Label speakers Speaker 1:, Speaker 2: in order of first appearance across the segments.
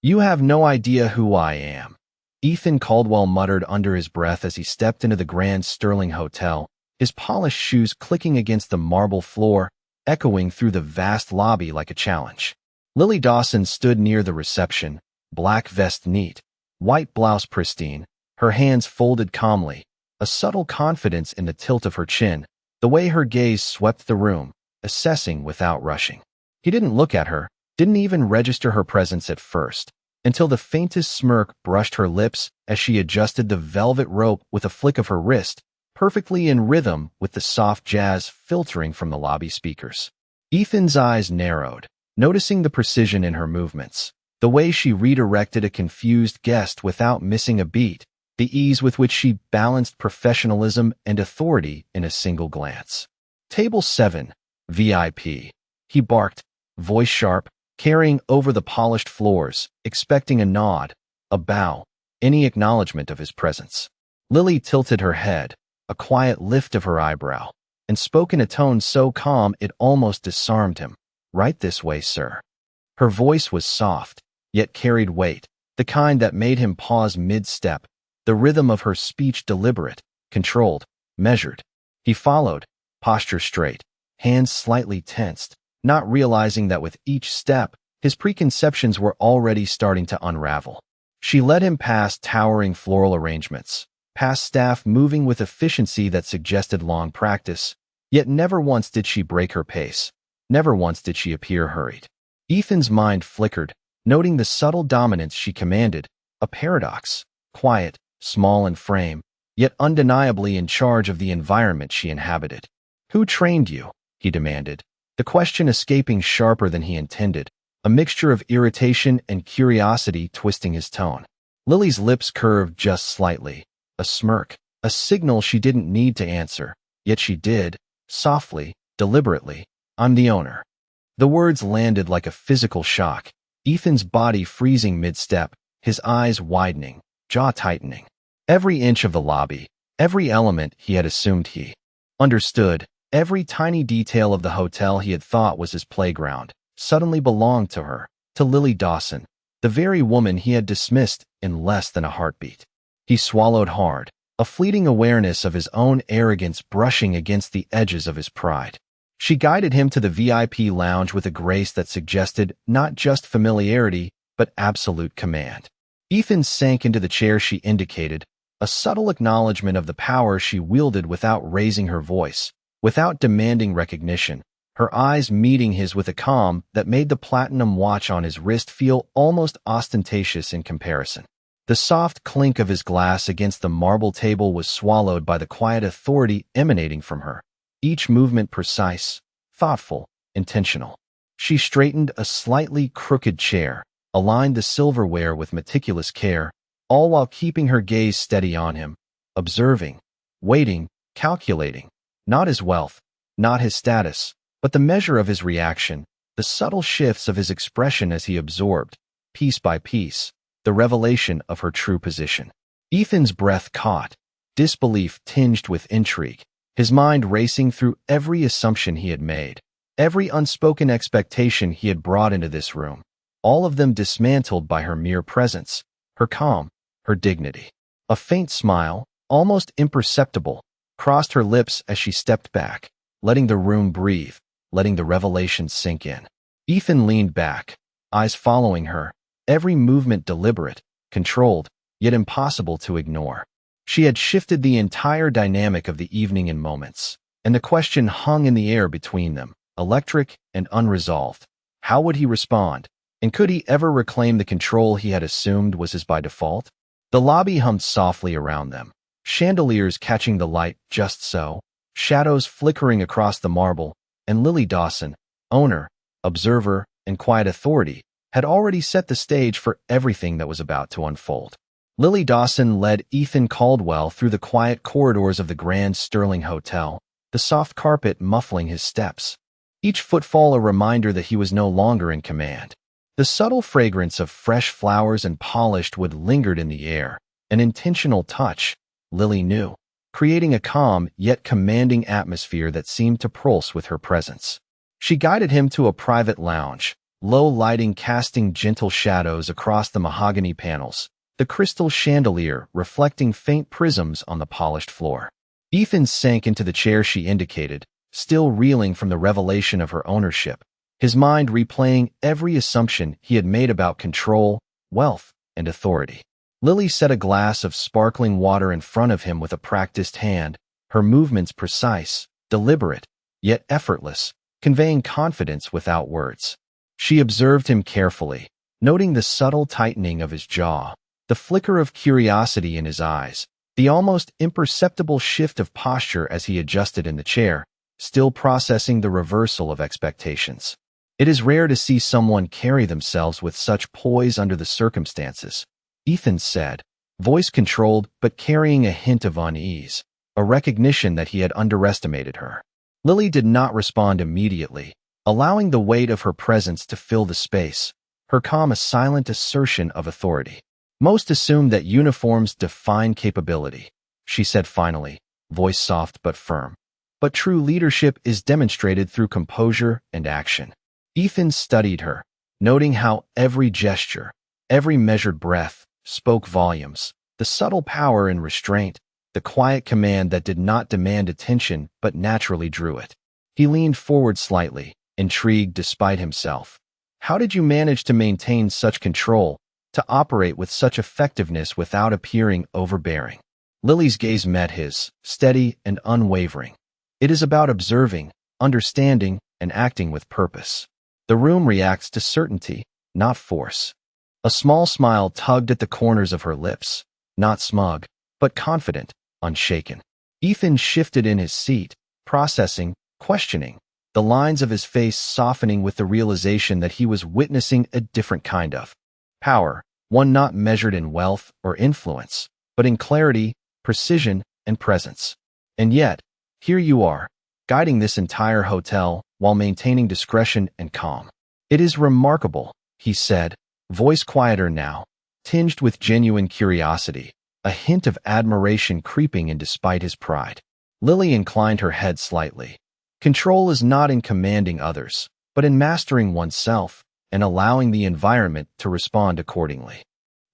Speaker 1: "You have no idea who I am," Ethan Caldwell muttered under his breath as he stepped into the Grand Sterling Hotel, his polished shoes clicking against the marble floor, echoing through the vast lobby like a challenge. Lily Dawson stood near the reception, black vest neat, white blouse pristine, her hands folded calmly, a subtle confidence in the tilt of her chin, the way her gaze swept the room, assessing without rushing. He didn't look at her, didn't even register her presence at first, until the faintest smirk brushed her lips as she adjusted the velvet rope with a flick of her wrist, perfectly in rhythm with the soft jazz filtering from the lobby speakers. Ethan's eyes narrowed, noticing the precision in her movements, the way she redirected a confused guest without missing a beat, the ease with which she balanced professionalism and authority in a single glance. "Table 7, VIP," he barked, voice sharp, carrying over the polished floors, expecting a nod, a bow, any acknowledgement of his presence. Lily tilted her head, a quiet lift of her eyebrow, and spoke in a tone so calm it almost disarmed him. "Right this way, sir." Her voice was soft, yet carried weight, the kind that made him pause mid-step, the rhythm of her speech deliberate, controlled, measured. He followed, posture straight, hands slightly tensed, not realizing that with each step, his preconceptions were already starting to unravel. She led him past towering floral arrangements, past staff moving with efficiency that suggested long practice, yet never once did she break her pace. Never once did she appear hurried. Ethan's mind flickered, noting the subtle dominance she commanded, a paradox, quiet, small in frame, yet undeniably in charge of the environment she inhabited. "Who trained you?" he demanded, the question escaping sharper than he intended, a mixture of irritation and curiosity twisting his tone. Lily's lips curved just slightly, a smirk, a signal she didn't need to answer, yet she did, softly, deliberately. "I'm the owner." The words landed like a physical shock, Ethan's body freezing mid-step, his eyes widening, jaw tightening. Every inch of the lobby, every element he had assumed he understood, every tiny detail of the hotel he had thought was his playground, suddenly belonged to her, to Lily Dawson, the very woman he had dismissed in less than a heartbeat. He swallowed hard, a fleeting awareness of his own arrogance brushing against the edges of his pride. She guided him to the VIP lounge with a grace that suggested not just familiarity, but absolute command. Ethan sank into the chair she indicated, a subtle acknowledgement of the power she wielded without raising her voice, without demanding recognition, her eyes meeting his with a calm that made the platinum watch on his wrist feel almost ostentatious in comparison. The soft clink of his glass against the marble table was swallowed by the quiet authority emanating from her, each movement precise, thoughtful, intentional. She straightened a slightly crooked chair, aligned the silverware with meticulous care, all while keeping her gaze steady on him, observing, waiting, calculating, not his wealth, not his status, but the measure of his reaction, the subtle shifts of his expression as he absorbed, piece by piece, the revelation of her true position. Ethan's breath caught, disbelief tinged with intrigue, his mind racing through every assumption he had made, every unspoken expectation he had brought into this room, all of them dismantled by her mere presence, her calm, her dignity. A faint smile, almost imperceptible, crossed her lips as she stepped back, letting the room breathe, letting the revelation sink in. Ethan leaned back, eyes following her, every movement deliberate, controlled, yet impossible to ignore. She had shifted the entire dynamic of the evening in moments, and the question hung in the air between them, electric and unresolved. How would he respond? And could he ever reclaim the control he had assumed was his by default? The lobby hummed softly around them, chandeliers catching the light just so, shadows flickering across the marble, and Lily Dawson, owner, observer, and quiet authority, had already set the stage for everything that was about to unfold. Lily Dawson led Ethan Caldwell through the quiet corridors of the Grand Sterling Hotel, the soft carpet muffling his steps, each footfall a reminder that he was no longer in command. The subtle fragrance of fresh flowers and polished wood lingered in the air, an intentional touch, Lily knew, creating a calm yet commanding atmosphere that seemed to pulse with her presence. She guided him to a private lounge, low lighting casting gentle shadows across the mahogany panels, the crystal chandelier reflecting faint prisms on the polished floor. Ethan sank into the chair she indicated, still reeling from the revelation of her ownership, his mind replaying every assumption he had made about control, wealth, and authority. Lily set a glass of sparkling water in front of him with a practiced hand, her movements precise, deliberate, yet effortless, conveying confidence without words. She observed him carefully, noting the subtle tightening of his jaw, the flicker of curiosity in his eyes, the almost imperceptible shift of posture as he adjusted in the chair, still processing the reversal of expectations. It is rare to see someone carry themselves with such poise under the circumstances, Ethan said, voice controlled but carrying a hint of unease, a recognition that he had underestimated her. Lily did not respond immediately, allowing the weight of her presence to fill the space, her calm a silent assertion of authority. Most assume that uniforms define capability, she said finally, voice soft but firm. But true leadership is demonstrated through composure and action. Ethan studied her, noting how every gesture, every measured breath, spoke volumes, the subtle power in restraint, the quiet command that did not demand attention but naturally drew it. He leaned forward slightly, intrigued despite himself. How did you manage to maintain such control, to operate with such effectiveness without appearing overbearing? Lily's gaze met his, steady and unwavering. It is about observing, understanding, and acting with purpose. The room reacts to certainty, not force. A small smile tugged at the corners of her lips, not smug, but confident, unshaken. Ethan shifted in his seat, processing, questioning, the lines of his face softening with the realization that he was witnessing a different kind of power, one not measured in wealth or influence, but in clarity, precision, and presence. And yet, here you are, guiding this entire hotel while maintaining discretion and calm. It is remarkable, he said, voice quieter now, tinged with genuine curiosity, a hint of admiration creeping in despite his pride. Lily inclined her head slightly. Control is not in commanding others, but in mastering oneself and allowing the environment to respond accordingly.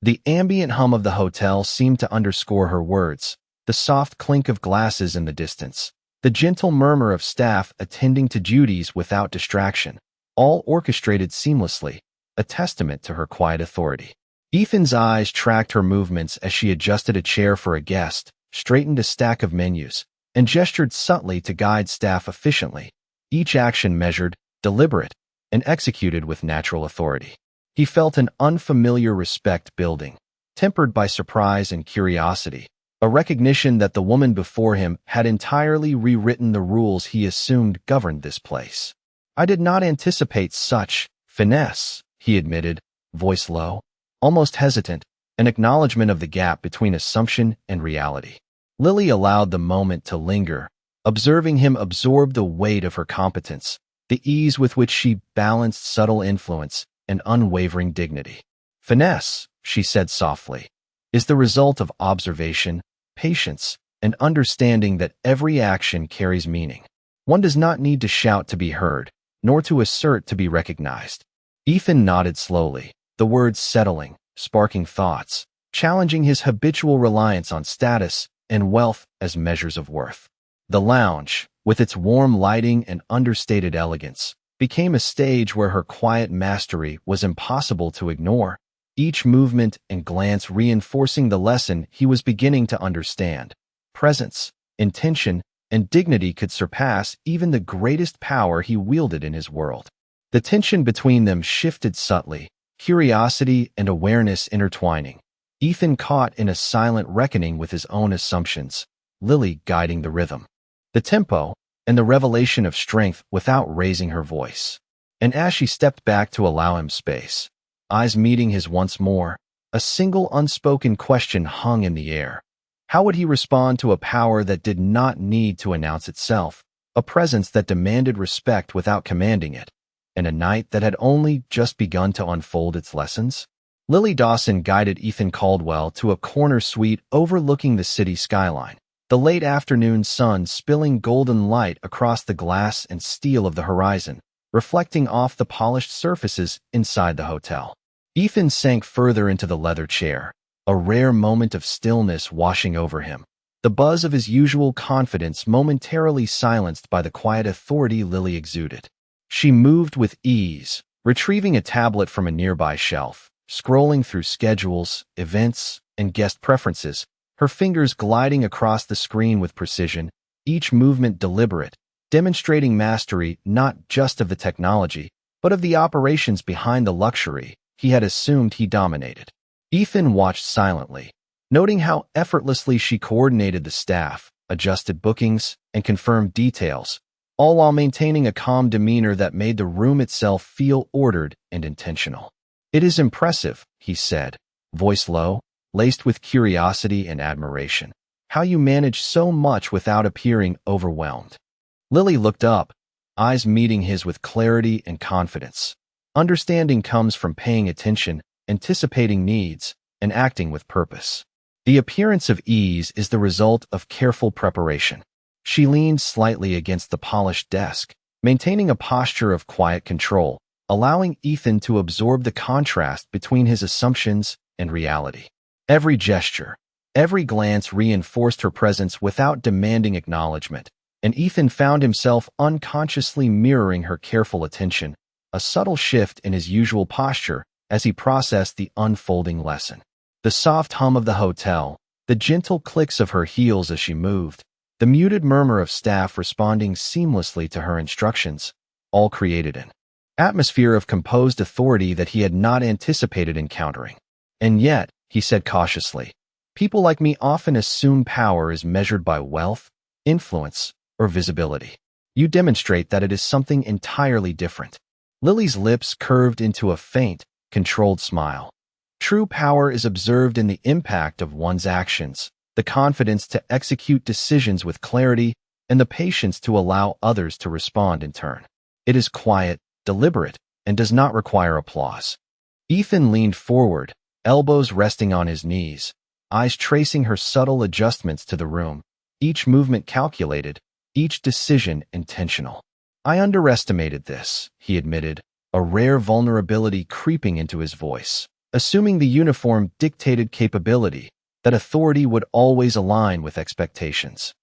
Speaker 1: The ambient hum of the hotel seemed to underscore her words, the soft clink of glasses in the distance, the gentle murmur of staff attending to duties without distraction, all orchestrated seamlessly, a testament to her quiet authority. Ethan's eyes tracked her movements as she adjusted a chair for a guest, straightened a stack of menus, and gestured subtly to guide staff efficiently, each action measured, deliberate, and executed with natural authority. He felt an unfamiliar respect building, tempered by surprise and curiosity, a recognition that the woman before him had entirely rewritten the rules he assumed governed this place. I did not anticipate such finesse, he admitted, voice low, almost hesitant, an acknowledgement of the gap between assumption and reality. Lily allowed the moment to linger, observing him absorb the weight of her competence, the ease with which she balanced subtle influence and unwavering dignity. Finesse, she said softly, is the result of observation, patience, and understanding that every action carries meaning. One does not need to shout to be heard, nor to assert to be recognized. Ethan nodded slowly, the words settling, sparking thoughts, challenging his habitual reliance on status and wealth as measures of worth. The lounge, with its warm lighting and understated elegance, became a stage where her quiet mastery was impossible to ignore, each movement and glance reinforcing the lesson he was beginning to understand. Presence, intention, and dignity could surpass even the greatest power he wielded in his world. The tension between them shifted subtly, curiosity and awareness intertwining. Ethan caught in a silent reckoning with his own assumptions, Lily guiding the rhythm, the tempo, and the revelation of strength without raising her voice. And as she stepped back to allow him space, eyes meeting his once more, a single unspoken question hung in the air. How would he respond to a power that did not need to announce itself, a presence that demanded respect without commanding it, and a night that had only just begun to unfold its lessons? Lily Dawson guided Ethan Caldwell to a corner suite overlooking the city skyline, the late afternoon sun spilling golden light across the glass and steel of the horizon, reflecting off the polished surfaces inside the hotel. Ethan sank further into the leather chair, a rare moment of stillness washing over him. The buzz of his usual confidence momentarily silenced by the quiet authority Lily exuded. She moved with ease, retrieving a tablet from a nearby shelf, scrolling through schedules, events, and guest preferences, her fingers gliding across the screen with precision, each movement deliberate, demonstrating mastery not just of the technology, but of the operations behind the luxury he had assumed he dominated. Ethan watched silently, noting how effortlessly she coordinated the staff, adjusted bookings, and confirmed details, all while maintaining a calm demeanor that made the room itself feel ordered and intentional. "It is impressive," he said, voice low, laced with curiosity and admiration, "how you manage so much without appearing overwhelmed." Lily looked up, eyes meeting his with clarity and confidence. Understanding comes from paying attention, anticipating needs, and acting with purpose. The appearance of ease is the result of careful preparation. She leaned slightly against the polished desk, maintaining a posture of quiet control, allowing Ethan to absorb the contrast between his assumptions and reality. Every gesture, every glance reinforced her presence without demanding acknowledgement, and Ethan found himself unconsciously mirroring her careful attention, a subtle shift in his usual posture as he processed the unfolding lesson. The soft hum of the hotel, the gentle clicks of her heels as she moved, the muted murmur of staff responding seamlessly to her instructions, all created an atmosphere of composed authority that he had not anticipated encountering. "And yet," he said cautiously, "people like me often assume power is measured by wealth, influence, or visibility. You demonstrate that it is something entirely different." Lily's lips curved into a faint, controlled smile. "True power is observed in the impact of one's actions, the confidence to execute decisions with clarity, and the patience to allow others to respond in turn. It is quiet, deliberate, and does not require applause." Ethan leaned forward, elbows resting on his knees, eyes tracing her subtle adjustments to the room, each movement calculated, each decision intentional. "I underestimated this," he admitted, a rare vulnerability creeping into his voice. Assuming the uniform dictated capability, that authority would always align with expectations.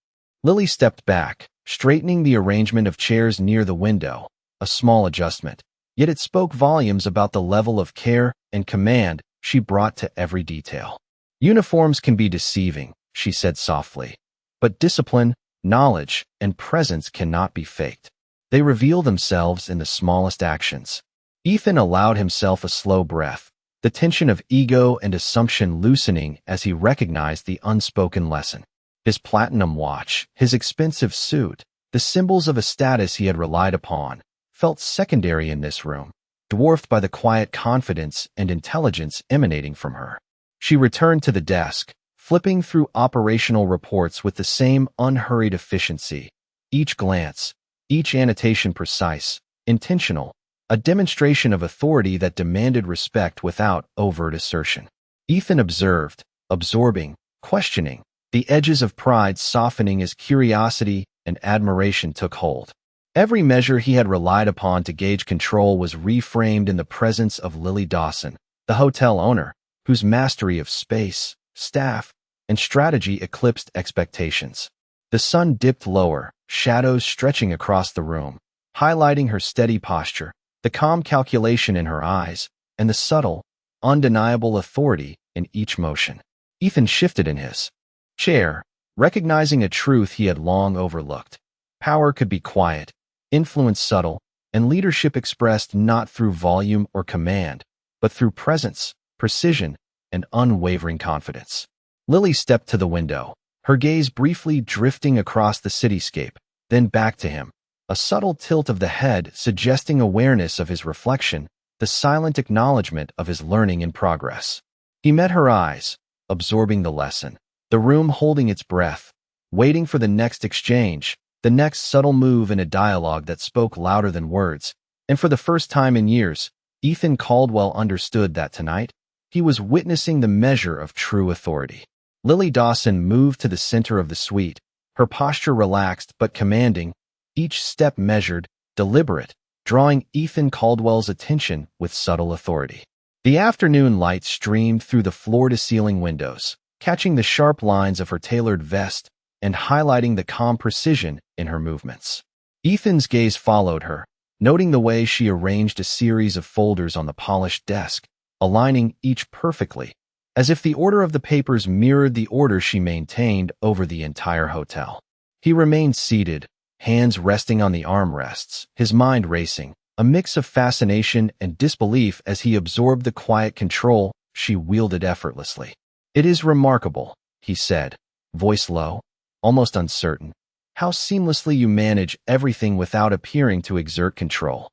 Speaker 1: Lily stepped back, straightening the arrangement of chairs near the window, a small adjustment, yet it spoke volumes about the level of care and command she brought to every detail. "Uniforms can be deceiving," she said softly, "but discipline, knowledge, and presence cannot be faked. They reveal themselves in the smallest actions." Ethan allowed himself a slow breath, the tension of ego and assumption loosening as he recognized the unspoken lesson. His platinum watch, his expensive suit, the symbols of a status he had relied upon, felt secondary in this room, dwarfed by the quiet confidence and intelligence emanating from her. She returned to the desk, flipping through operational reports with the same unhurried efficiency, each glance, each annotation precise, intentional, a demonstration of authority that demanded respect without overt assertion. Ethan observed, absorbing, questioning, the edges of pride softening as curiosity and admiration took hold. Every measure he had relied upon to gauge control was reframed in the presence of Lily Dawson, the hotel owner, whose mastery of space, staff, and strategy eclipsed expectations. The sun dipped lower, shadows stretching across the room, highlighting her steady posture, the calm calculation in her eyes, and the subtle, undeniable authority in each motion. Ethan shifted in his chair, recognizing a truth he had long overlooked. Power could be quiet, influence subtle, and leadership expressed not through volume or command, but through presence, precision, and unwavering confidence. Lily stepped to the window, her gaze briefly drifting across the cityscape, then back to him, a subtle tilt of the head suggesting awareness of his reflection, the silent acknowledgement of his learning in progress. He met her eyes, absorbing the lesson, the room holding its breath, waiting for the next exchange, the next subtle move in a dialogue that spoke louder than words. And for the first time in years, Ethan Caldwell understood that tonight, he was witnessing the measure of true authority. Lily Dawson moved to the center of the suite, her posture relaxed but commanding, each step measured, deliberate, drawing Ethan Caldwell's attention with subtle authority. The afternoon light streamed through the floor-to-ceiling windows, catching the sharp lines of her tailored vest and highlighting the calm precision in her movements. Ethan's gaze followed her, noting the way she arranged a series of folders on the polished desk, aligning each perfectly, as if the order of the papers mirrored the order she maintained over the entire hotel. He remained seated, hands resting on the armrests, his mind racing, a mix of fascination and disbelief as he absorbed the quiet control she wielded effortlessly. "It is remarkable," he said, voice low, almost uncertain, "how seamlessly you manage everything without appearing to exert control."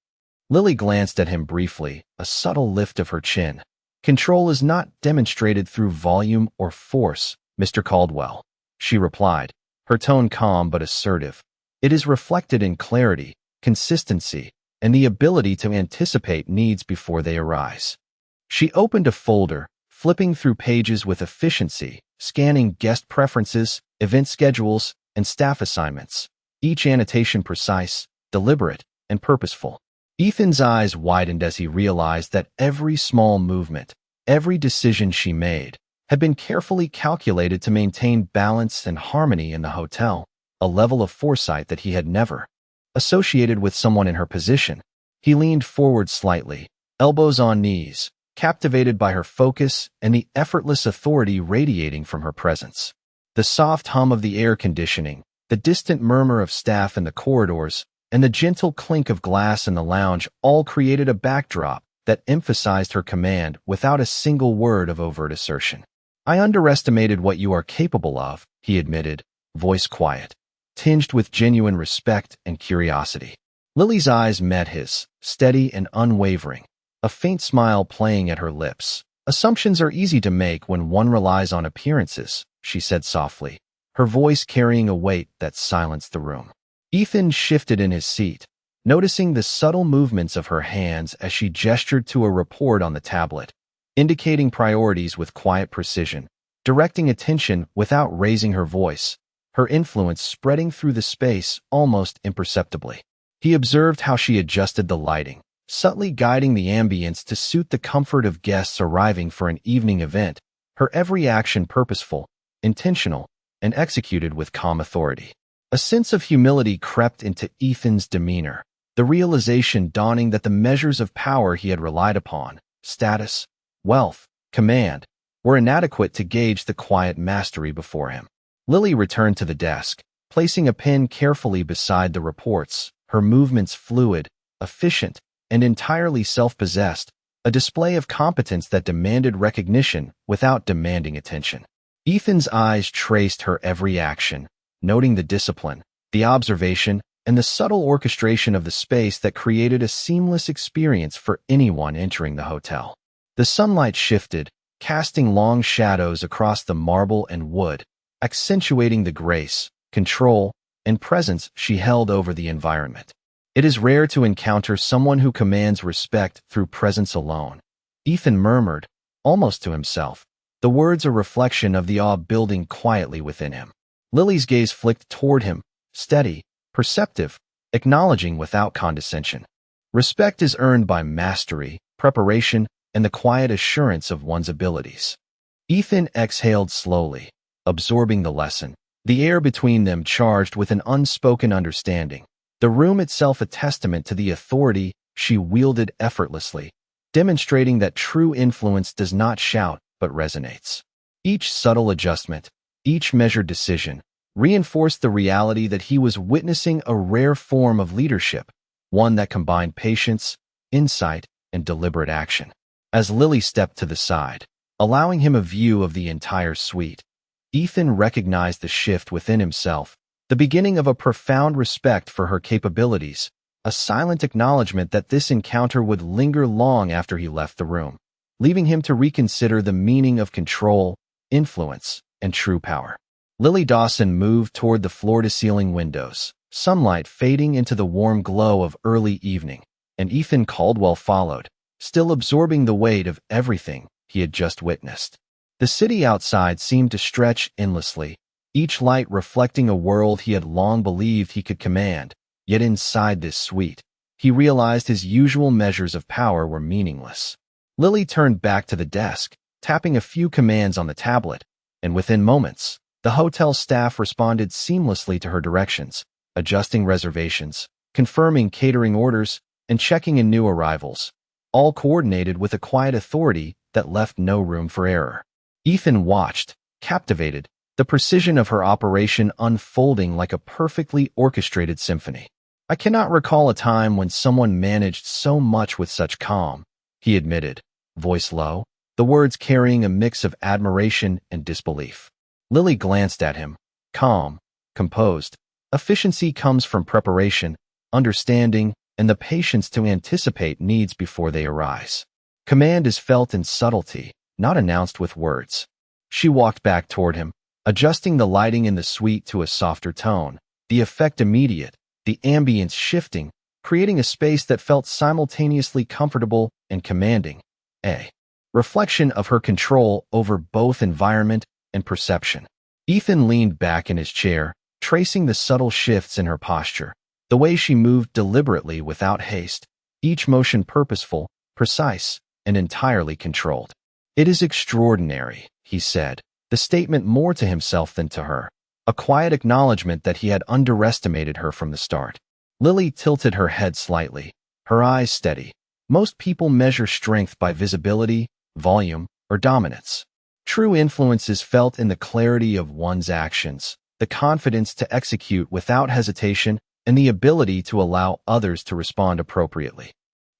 Speaker 1: Lily glanced at him briefly, a subtle lift of her chin. "Control is not demonstrated through volume or force, Mr. Caldwell," she replied, her tone calm but assertive. "It is reflected in clarity, consistency, and the ability to anticipate needs before they arise." She opened a folder, flipping through pages with efficiency, scanning guest preferences, event schedules, and staff assignments, each annotation precise, deliberate, and purposeful. Ethan's eyes widened as he realized that every small movement, every decision she made, had been carefully calculated to maintain balance and harmony in the hotel, a level of foresight that he had never associated with someone in her position. He leaned forward slightly, elbows on knees, captivated by her focus and the effortless authority radiating from her presence. The soft hum of the air conditioning, the distant murmur of staff in the corridors, and the gentle clink of glass in the lounge all created a backdrop that emphasized her command without a single word of overt assertion. "I underestimated what you are capable of," he admitted, voice quiet, tinged with genuine respect and curiosity. Lily's eyes met his, steady and unwavering, a faint smile playing at her lips. "Assumptions are easy to make when one relies on appearances," she said softly, her voice carrying a weight that silenced the room. Ethan shifted in his seat, noticing the subtle movements of her hands as she gestured to a report on the tablet, indicating priorities with quiet precision, directing attention without raising her voice, her influence spreading through the space almost imperceptibly. He observed how she adjusted the lighting, subtly guiding the ambience to suit the comfort of guests arriving for an evening event, her every action purposeful, intentional, and executed with calm authority. A sense of humility crept into Ethan's demeanor, the realization dawning that the measures of power he had relied upon, status, wealth, command, were inadequate to gauge the quiet mastery before him. Lily returned to the desk, placing a pen carefully beside the reports, her movements fluid, efficient, and entirely self-possessed, a display of competence that demanded recognition without demanding attention. Ethan's eyes traced her every action, noting the discipline, the observation, and the subtle orchestration of the space that created a seamless experience for anyone entering the hotel. The sunlight shifted, casting long shadows across the marble and wood, accentuating the grace, control, and presence she held over the environment. "It is rare to encounter someone who commands respect through presence alone," Ethan murmured, almost to himself, the words a reflection of the awe building quietly within him. Lily's gaze flicked toward him, steady, perceptive, acknowledging without condescension. "Respect is earned by mastery, preparation, and the quiet assurance of one's abilities." Ethan exhaled slowly, absorbing the lesson, the air between them charged with an unspoken understanding, the room itself a testament to the authority she wielded effortlessly, demonstrating that true influence does not shout but resonates. Each subtle adjustment, each measured decision, reinforced the reality that he was witnessing a rare form of leadership, one that combined patience, insight, and deliberate action. As Lily stepped to the side, allowing him a view of the entire suite, Ethan recognized the shift within himself, the beginning of a profound respect for her capabilities, a silent acknowledgement that this encounter would linger long after he left the room, leaving him to reconsider the meaning of control, influence, and true power. Lily Dawson moved toward the floor-to-ceiling windows, sunlight fading into the warm glow of early evening, and Ethan Caldwell followed, still absorbing the weight of everything he had just witnessed. The city outside seemed to stretch endlessly, each light reflecting a world he had long believed he could command, yet inside this suite, he realized his usual measures of power were meaningless. Lily turned back to the desk, tapping a few commands on the tablet, and within moments, the hotel staff responded seamlessly to her directions, adjusting reservations, confirming catering orders, and checking in new arrivals, all coordinated with a quiet authority that left no room for error. Ethan watched, captivated, the precision of her operation unfolding like a perfectly orchestrated symphony. "I cannot recall a time when someone managed so much with such calm," he admitted, voice low, the words carrying a mix of admiration and disbelief. Lily glanced at him, calm, composed. Efficiency comes from preparation, understanding, and the patience to anticipate needs before they arise. Command is felt in subtlety, not announced with words. She walked back toward him, adjusting the lighting in the suite to a softer tone, the effect immediate, the ambience shifting, creating a space that felt simultaneously comfortable and commanding, a reflection of her control over both environment and perception. Ethan leaned back in his chair, tracing the subtle shifts in her posture, the way she moved deliberately without haste, each motion purposeful, precise, and entirely controlled. "It is extraordinary," he said, the statement more to himself than to her, a quiet acknowledgement that he had underestimated her from the start. Lily tilted her head slightly, her eyes steady. Most people measure strength by visibility, volume, or dominance. True influence is felt in the clarity of one's actions, the confidence to execute without hesitation, and the ability to allow others to respond appropriately.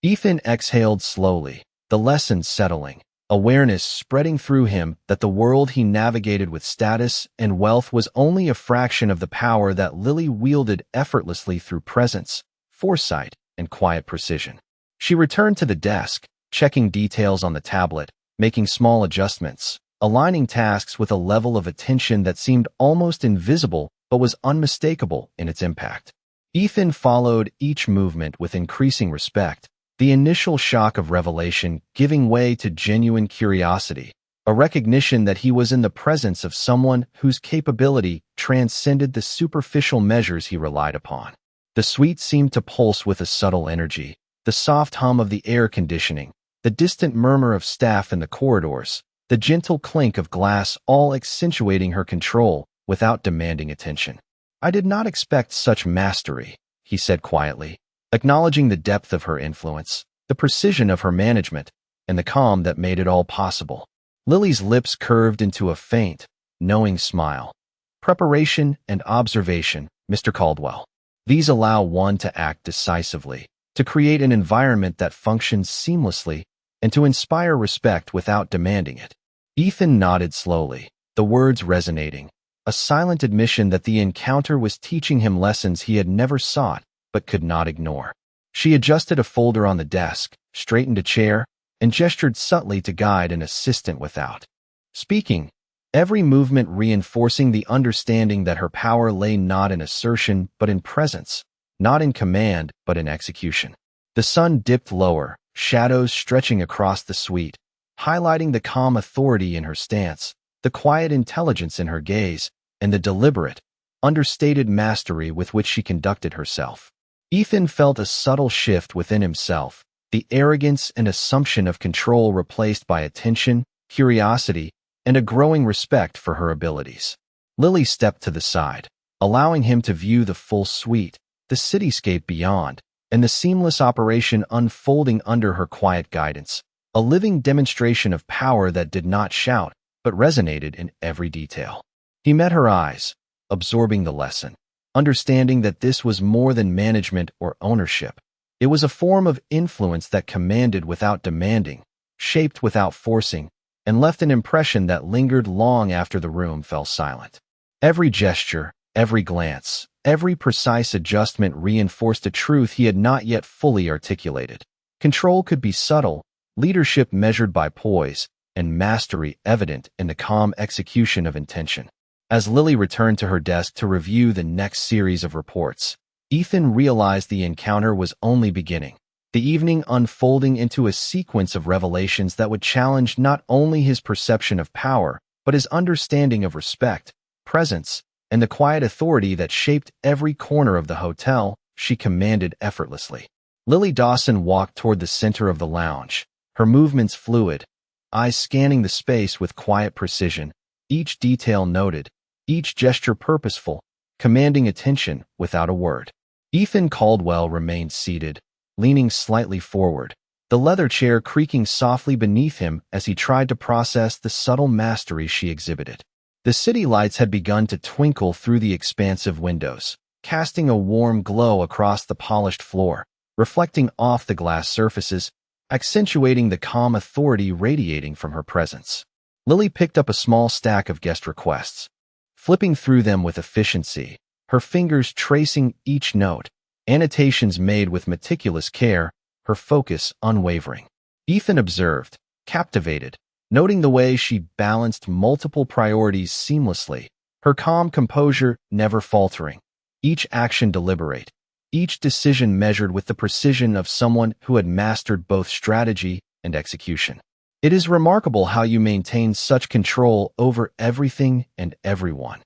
Speaker 1: Ethan exhaled slowly, the lesson settling, awareness spreading through him that the world he navigated with status and wealth was only a fraction of the power that Lily wielded effortlessly through presence, foresight, and quiet precision. She returned to the desk, checking details on the tablet, making small adjustments, aligning tasks with a level of attention that seemed almost invisible but was unmistakable in its impact. Ethan followed each movement with increasing respect, the initial shock of revelation giving way to genuine curiosity, a recognition that he was in the presence of someone whose capability transcended the superficial measures he relied upon. The suite seemed to pulse with a subtle energy, the soft hum of the air conditioning, the distant murmur of staff in the corridors, the gentle clink of glass, all accentuating her control without demanding attention. "I did not expect such mastery," he said quietly, acknowledging the depth of her influence, the precision of her management, and the calm that made it all possible. Lily's lips curved into a faint, knowing smile. "Preparation and observation, Mr. Caldwell. These allow one to act decisively, to create an environment that functions seamlessly, and to inspire respect without demanding it." Ethan nodded slowly, the words resonating, a silent admission that the encounter was teaching him lessons he had never sought but could not ignore. She adjusted a folder on the desk, straightened a chair, and gestured subtly to guide an assistant without speaking, every movement reinforcing the understanding that her power lay not in assertion but in presence, not in command but in execution. The sun dipped lower, shadows stretching across the suite, highlighting the calm authority in her stance, the quiet intelligence in her gaze, and the deliberate, understated mastery with which she conducted herself. Ethan felt a subtle shift within himself, the arrogance and assumption of control replaced by attention, curiosity, and a growing respect for her abilities. Lily stepped to the side, allowing him to view the full suite, the cityscape beyond, and the seamless operation unfolding under her quiet guidance, a living demonstration of power that did not shout, but resonated in every detail. He met her eyes, absorbing the lesson, understanding that this was more than management or ownership. It was a form of influence that commanded without demanding, shaped without forcing, and left an impression that lingered long after the room fell silent. Every gesture, every glance, every precise adjustment reinforced a truth he had not yet fully articulated. Control could be subtle, leadership measured by poise, and mastery evident in the calm execution of intention. As Lily returned to her desk to review the next series of reports, Ethan realized the encounter was only beginning, the evening unfolding into a sequence of revelations that would challenge not only his perception of power, but his understanding of respect, presence, and the quiet authority that shaped every corner of the hotel she commanded effortlessly. Lily Dawson walked toward the center of the lounge, her movements fluid, eyes scanning the space with quiet precision, each detail noted, each gesture purposeful, commanding attention without a word. Ethan Caldwell remained seated, leaning slightly forward, the leather chair creaking softly beneath him as he tried to process the subtle mastery she exhibited. The city lights had begun to twinkle through the expansive windows, casting a warm glow across the polished floor, reflecting off the glass surfaces, accentuating the calm authority radiating from her presence. Lily picked up a small stack of guest requests, flipping through them with efficiency, her fingers tracing each note, annotations made with meticulous care, her focus unwavering. Ethan observed, captivated, noting the way she balanced multiple priorities seamlessly, her calm composure never faltering, each action deliberate, each decision measured with the precision of someone who had mastered both strategy and execution. It is remarkable how you maintain such control over everything and everyone,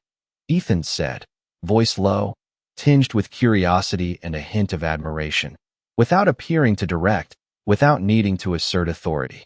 Speaker 1: Ethan said, voice low, tinged with curiosity and a hint of admiration, without appearing to direct, without needing to assert authority.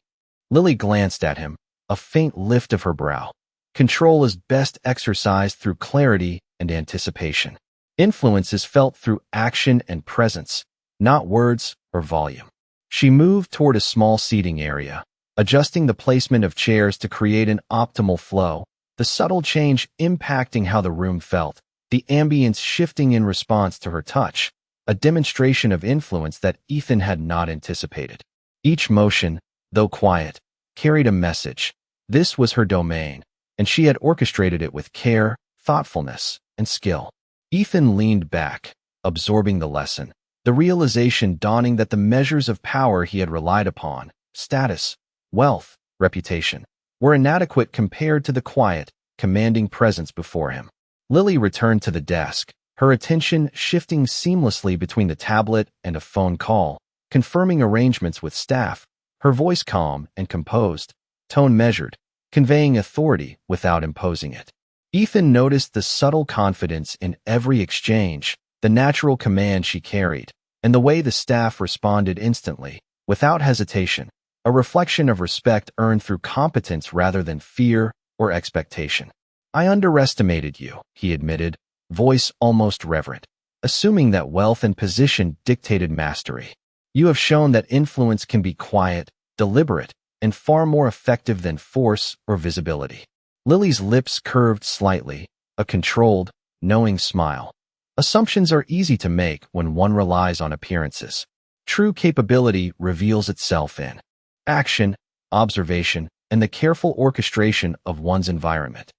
Speaker 1: Lily glanced at him, a faint lift of her brow. Control is best exercised through clarity and anticipation. Influence is felt through action and presence, not words or volume. She moved toward a small seating area, adjusting the placement of chairs to create an optimal flow, the subtle change impacting how the room felt, the ambience shifting in response to her touch, a demonstration of influence that Ethan had not anticipated. Each motion, though quiet, carried a message. This was her domain, and she had orchestrated it with care, thoughtfulness, and skill. Ethan leaned back, absorbing the lesson, the realization dawning that the measures of power he had relied upon, status, wealth, reputation, were inadequate compared to the quiet, commanding presence before him. Lily returned to the desk, her attention shifting seamlessly between the tablet and a phone call, confirming arrangements with staff, her voice calm and composed, tone measured, conveying authority without imposing it. Ethan noticed the subtle confidence in every exchange, the natural command she carried, and the way the staff responded instantly, without hesitation, a reflection of respect earned through competence rather than fear or expectation. "I underestimated you," he admitted, voice almost reverent, assuming that wealth and position dictated mastery. "You have shown that influence can be quiet, deliberate, and far more effective than force or visibility." Lily's lips curved slightly, a controlled, knowing smile. Assumptions are easy to make when one relies on appearances. True capability reveals itself in action, observation, and the careful orchestration of one's environment.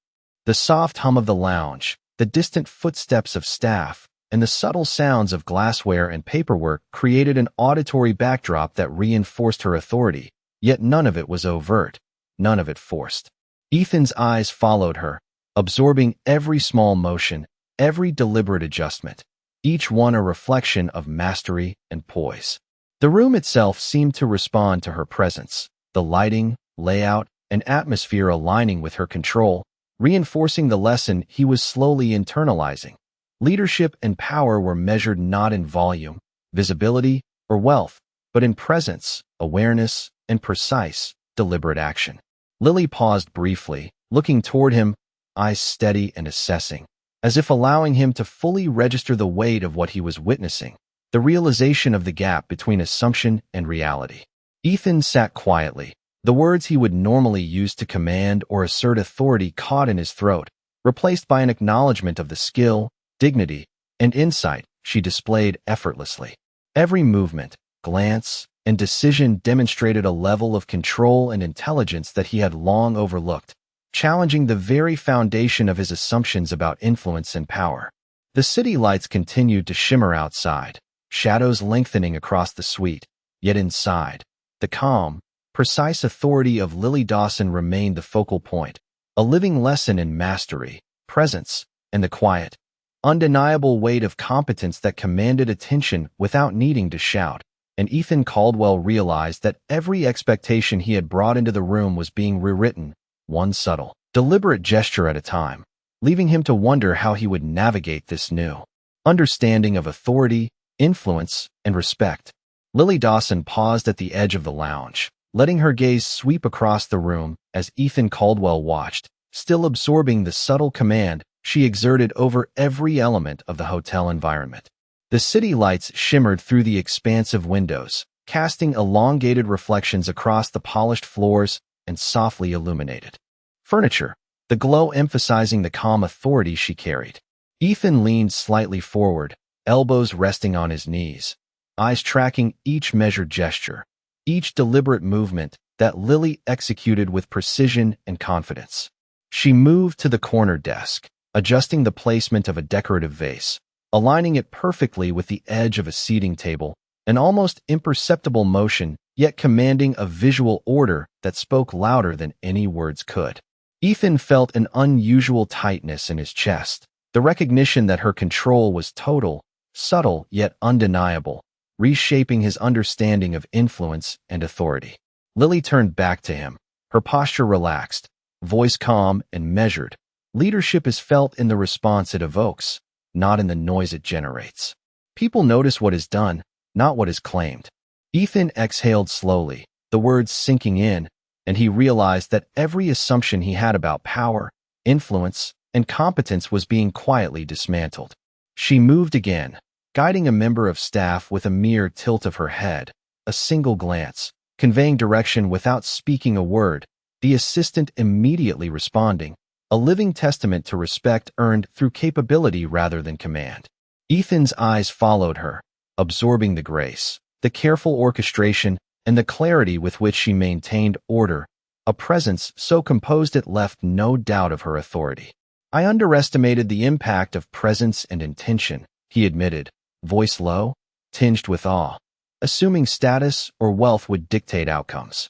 Speaker 1: The soft hum of the lounge, the distant footsteps of staff, and the subtle sounds of glassware and paperwork created an auditory backdrop that reinforced her authority, yet none of it was overt, none of it forced. Ethan's eyes followed her, absorbing every small motion, every deliberate adjustment, each one a reflection of mastery and poise. The room itself seemed to respond to her presence, the lighting, layout, and atmosphere aligning with her control, reinforcing the lesson he was slowly internalizing. Leadership and power were measured not in volume, visibility, or wealth, but in presence, awareness, and precise, deliberate action. Lily paused briefly, looking toward him, eyes steady and assessing, as if allowing him to fully register the weight of what he was witnessing, the realization of the gap between assumption and reality. Ethan sat quietly, the words he would normally use to command or assert authority caught in his throat, replaced by an acknowledgement of the skill, dignity, and insight she displayed effortlessly. Every movement, glance, and decision demonstrated a level of control and intelligence that he had long overlooked, challenging the very foundation of his assumptions about influence and power. The city lights continued to shimmer outside, shadows lengthening across the suite, yet inside, the calm, precise authority of Lily Dawson remained the focal point, a living lesson in mastery, presence, and the quiet, undeniable weight of competence that commanded attention without needing to shout. And Ethan Caldwell realized that every expectation he had brought into the room was being rewritten, one subtle, deliberate gesture at a time, leaving him to wonder how he would navigate this new understanding of authority, influence, and respect. Lily Dawson paused at the edge of the lounge, letting her gaze sweep across the room as Ethan Caldwell watched, still absorbing the subtle command she exerted over every element of the hotel environment. The city lights shimmered through the expansive windows, casting elongated reflections across the polished floors and softly illuminated furniture, the glow emphasizing the calm authority she carried. Ethan leaned slightly forward, elbows resting on his knees, eyes tracking each measured gesture, each deliberate movement that Lily executed with precision and confidence. She moved to the corner desk, adjusting the placement of a decorative vase, aligning it perfectly with the edge of a seating table, an almost imperceptible motion, yet commanding a visual order that spoke louder than any words could. Ethan felt an unusual tightness in his chest, the recognition that her control was total, subtle yet undeniable, reshaping his understanding of influence and authority. Lily turned back to him, her posture relaxed, voice calm and measured. Leadership is felt in the response it evokes, not in the noise it generates. People notice what is done, not what is claimed. Ethan exhaled slowly, the words sinking in, and he realized that every assumption he had about power, influence, and competence was being quietly dismantled. She moved again, guiding a member of staff with a mere tilt of her head, a single glance, conveying direction without speaking a word, the assistant immediately responding, a living testament to respect earned through capability rather than command. Ethan's eyes followed her, absorbing the grace, the careful orchestration, and the clarity with which she maintained order, a presence so composed it left no doubt of her authority. "I underestimated the impact of presence and intention," he admitted, voice low, tinged with awe, assuming status or wealth would dictate outcomes.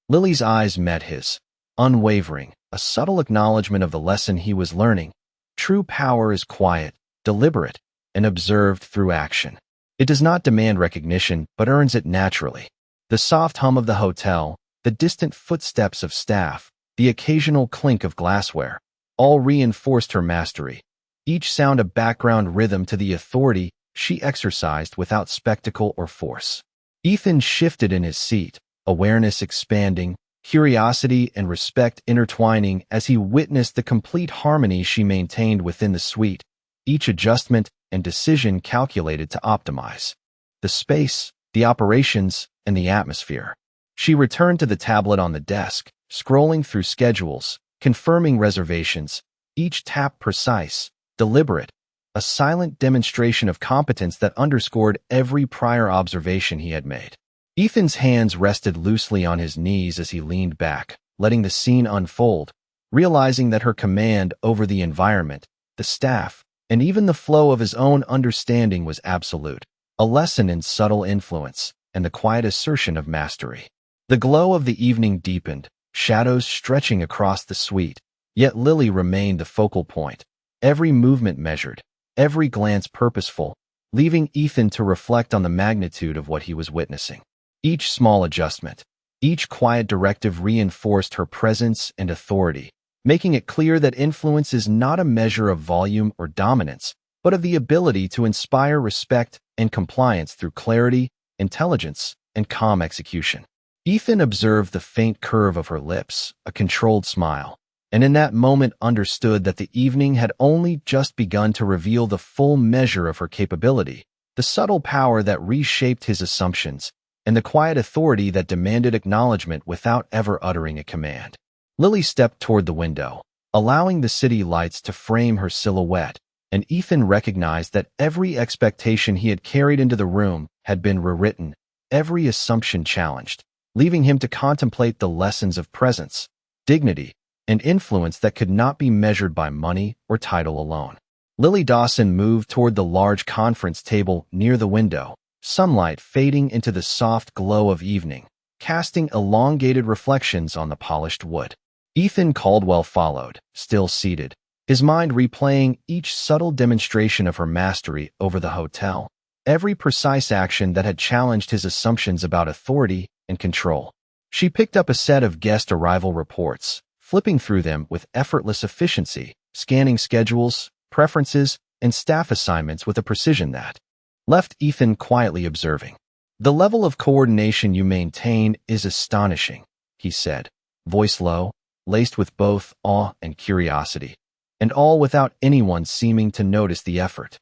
Speaker 1: Lily's eyes met his, unwavering, a subtle acknowledgement of the lesson he was learning. True power is quiet, deliberate, and observed through action. It does not demand recognition, but earns it naturally. The soft hum of the hotel, the distant footsteps of staff, the occasional clink of glassware, all reinforced her mastery, each sound a background rhythm to the authority she exercised without spectacle or force. Ethan shifted in his seat, awareness expanding, curiosity and respect intertwining as he witnessed the complete harmony she maintained within the suite, each adjustment and decision calculated to optimize the space, the operations, and the atmosphere. She returned to the tablet on the desk, scrolling through schedules, confirming reservations, each tap precise, deliberate, a silent demonstration of competence that underscored every prior observation he had made. Ethan's hands rested loosely on his knees as he leaned back, letting the scene unfold, realizing that her command over the environment, the staff, and even the flow of his own understanding was absolute, a lesson in subtle influence and the quiet assertion of mastery. The glow of the evening deepened, shadows stretching across the suite, yet Lily remained the focal point, every movement measured, every glance purposeful, leaving Ethan to reflect on the magnitude of what he was witnessing. Each small adjustment, each quiet directive reinforced her presence and authority, making it clear that influence is not a measure of volume or dominance, but of the ability to inspire respect and compliance through clarity, intelligence, and calm execution. Ethan observed the faint curve of her lips, a controlled smile, and in that moment understood that the evening had only just begun to reveal the full measure of her capability, the subtle power that reshaped his assumptions, and the quiet authority that demanded acknowledgement without ever uttering a command. Lily stepped toward the window, allowing the city lights to frame her silhouette, and Ethan recognized that every expectation he had carried into the room had been rewritten, every assumption challenged, leaving him to contemplate the lessons of presence, dignity, and influence that could not be measured by money or title alone. Lily Dawson moved toward the large conference table near the window, sunlight fading into the soft glow of evening, casting elongated reflections on the polished wood. Ethan Caldwell followed, still seated, his mind replaying each subtle demonstration of her mastery over the hotel, every precise action that had challenged his assumptions about authority and control. She picked up a set of guest arrival reports, flipping through them with effortless efficiency, scanning schedules, preferences, and staff assignments with a precision that left Ethan quietly observing. "The level of coordination you maintain is astonishing," he said, voice low, laced with both awe and curiosity, and all without anyone seeming to notice the effort.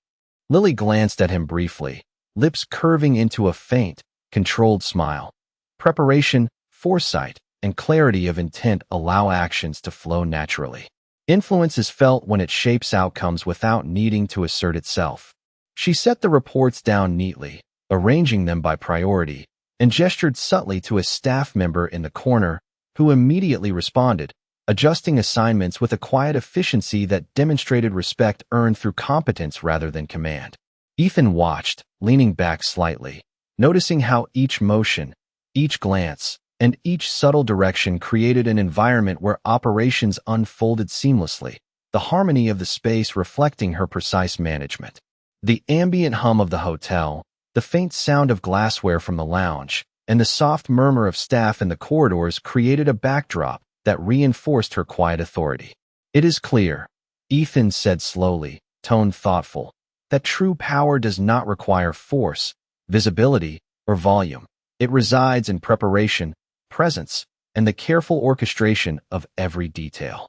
Speaker 1: Lily glanced at him briefly, lips curving into a faint, controlled smile. Preparation, foresight, and clarity of intent allow actions to flow naturally. Influence is felt when it shapes outcomes without needing to assert itself. She set the reports down neatly, arranging them by priority, and gestured subtly to a staff member in the corner, who immediately responded, adjusting assignments with a quiet efficiency that demonstrated respect earned through competence rather than command. Ethan watched, leaning back slightly, noticing how each motion, each glance, and each subtle direction created an environment where operations unfolded seamlessly, the harmony of the space reflecting her precise management. The ambient hum of the hotel, the faint sound of glassware from the lounge, and the soft murmur of staff in the corridors created a backdrop that reinforced her quiet authority. "It is clear," Ethan said slowly, tone thoughtful, "that true power does not require force, visibility, or volume. It resides in preparation, presence, and the careful orchestration of every detail."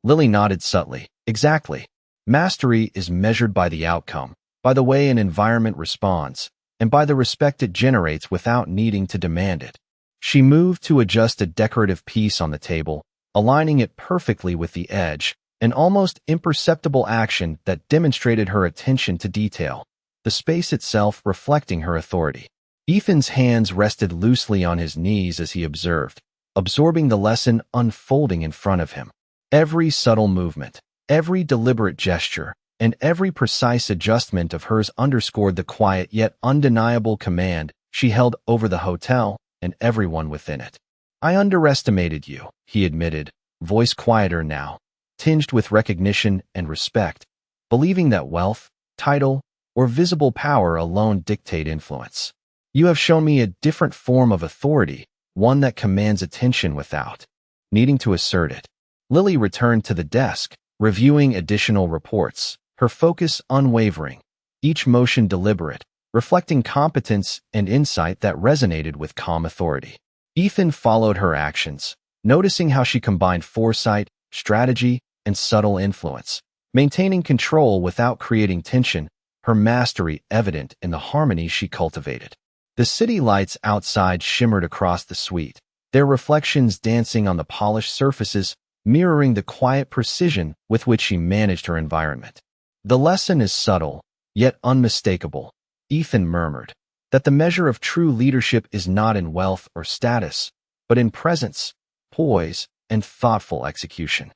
Speaker 1: Lily nodded subtly. "Exactly. Mastery is measured by the outcome, by the way an environment responds, and by the respect it generates without needing to demand it." She moved to adjust a decorative piece on the table, aligning it perfectly with the edge, an almost imperceptible action that demonstrated her attention to detail, the space itself reflecting her authority. Ethan's hands rested loosely on his knees as he observed, absorbing the lesson unfolding in front of him. Every subtle movement, every deliberate gesture, and every precise adjustment of hers underscored the quiet yet undeniable command she held over the hotel and everyone within it. "I underestimated you," he admitted, voice quieter now, tinged with recognition and respect, believing that wealth, title, or visible power alone dictate influence. "You have shown me a different form of authority, one that commands attention without needing to assert it." Lily returned to the desk, reviewing additional reports, her focus unwavering, each motion deliberate, reflecting competence and insight that resonated with calm authority. Ethan followed her actions, noticing how she combined foresight, strategy, and subtle influence, maintaining control without creating tension, her mastery evident in the harmony she cultivated. The city lights outside shimmered across the suite, their reflections dancing on the polished surfaces, mirroring the quiet precision with which she managed her environment. "The lesson is subtle, yet unmistakable," Ethan murmured, "that the measure of true leadership is not in wealth or status, but in presence, poise, and thoughtful execution."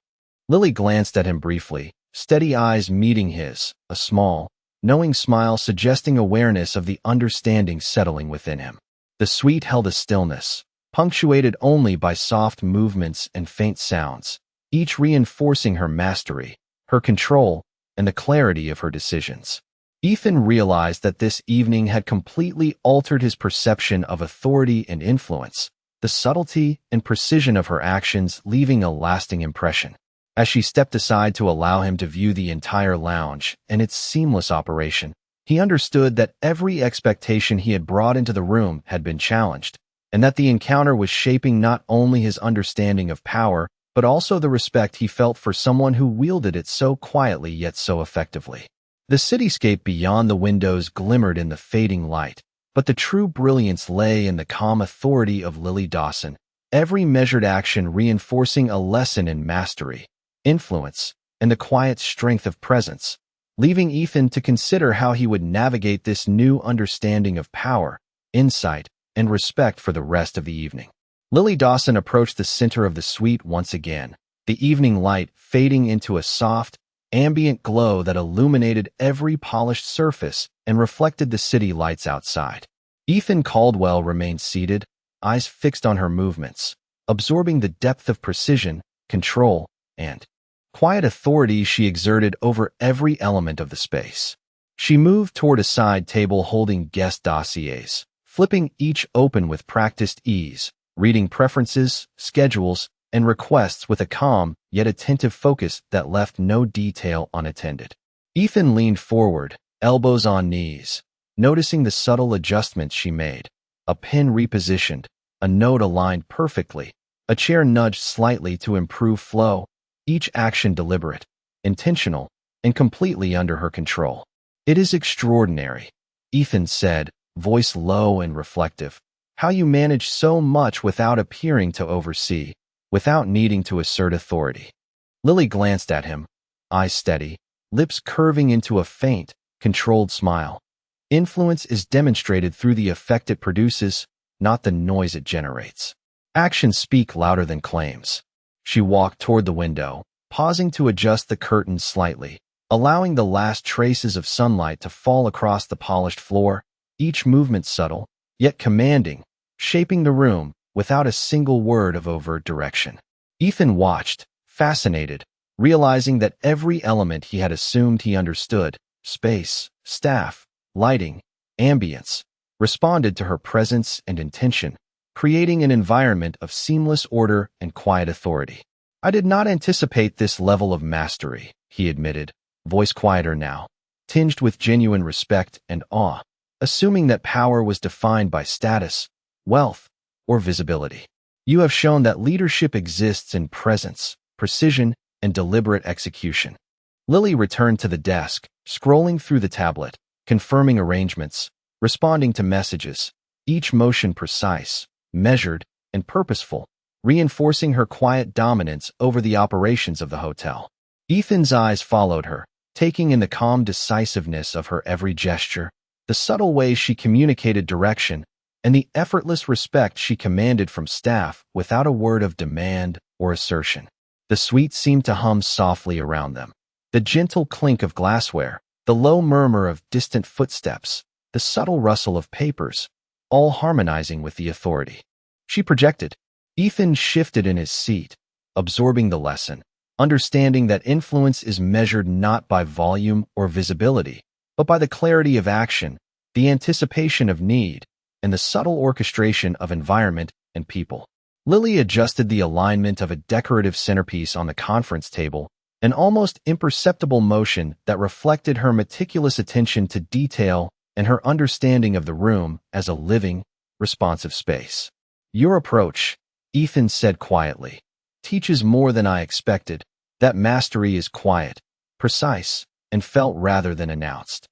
Speaker 1: Lily glanced at him briefly, steady eyes meeting his, a small, knowing smile suggesting awareness of the understanding settling within him. The suite held a stillness, punctuated only by soft movements and faint sounds, each reinforcing her mastery, her control, and the clarity of her decisions. Ethan realized that this evening had completely altered his perception of authority and influence, the subtlety and precision of her actions leaving a lasting impression. As she stepped aside to allow him to view the entire lounge and its seamless operation, he understood that every expectation he had brought into the room had been challenged, and that the encounter was shaping not only his understanding of power, but also the respect he felt for someone who wielded it so quietly yet so effectively. The cityscape beyond the windows glimmered in the fading light, but the true brilliance lay in the calm authority of Lily Dawson, every measured action reinforcing a lesson in mastery, influence, and the quiet strength of presence, leaving Ethan to consider how he would navigate this new understanding of power, insight, and respect for the rest of the evening. Lily Dawson approached the center of the suite once again, the evening light fading into a soft, ambient glow that illuminated every polished surface and reflected the city lights outside. Ethan Caldwell remained seated, eyes fixed on her movements, absorbing the depth of precision, control, and quiet authority she exerted over every element of the space. She moved toward a side table holding guest dossiers, flipping each open with practiced ease, reading preferences, schedules, and requests with a calm yet attentive focus that left no detail unattended. Ethan leaned forward, elbows on knees, noticing the subtle adjustments she made, a pen repositioned, a note aligned perfectly, a chair nudged slightly to improve flow, each action deliberate, intentional, and completely under her control. "It is extraordinary," Ethan said, voice low and reflective, "how you manage so much without appearing to oversee, without needing to assert authority." Lily glanced at him, eyes steady, lips curving into a faint, controlled smile. "Influence is demonstrated through the effect it produces, not the noise it generates. Actions speak louder than claims." She walked toward the window, pausing to adjust the curtains slightly, allowing the last traces of sunlight to fall across the polished floor, each movement subtle, yet commanding, shaping the room without a single word of overt direction. Ethan watched, fascinated, realizing that every element he had assumed he understood, space, staff, lighting, ambience, responded to her presence and intention, creating an environment of seamless order and quiet authority. "I did not anticipate this level of mastery," he admitted, voice quieter now, tinged with genuine respect and awe, assuming that power was defined by status, wealth, or visibility. "You have shown that leadership exists in presence, precision, and deliberate execution." Lily returned to the desk, scrolling through the tablet, confirming arrangements, responding to messages, each motion precise, measured, and purposeful, reinforcing her quiet dominance over the operations of the hotel. Ethan's eyes followed her, taking in the calm decisiveness of her every gesture, the subtle ways she communicated direction, and the effortless respect she commanded from staff without a word of demand or assertion. The suite seemed to hum softly around them. The gentle clink of glassware, the low murmur of distant footsteps, the subtle rustle of papers, all harmonizing with the authority she projected. Ethan shifted in his seat, absorbing the lesson, understanding that influence is measured not by volume or visibility, but by the clarity of action, the anticipation of need, and the subtle orchestration of environment and people. Lily adjusted the alignment of a decorative centerpiece on the conference table, an almost imperceptible motion that reflected her meticulous attention to detail and her understanding of the room as a living, responsive space. "Your approach," Ethan said quietly, "teaches more than I expected. That mastery is quiet, precise, and felt rather than announced."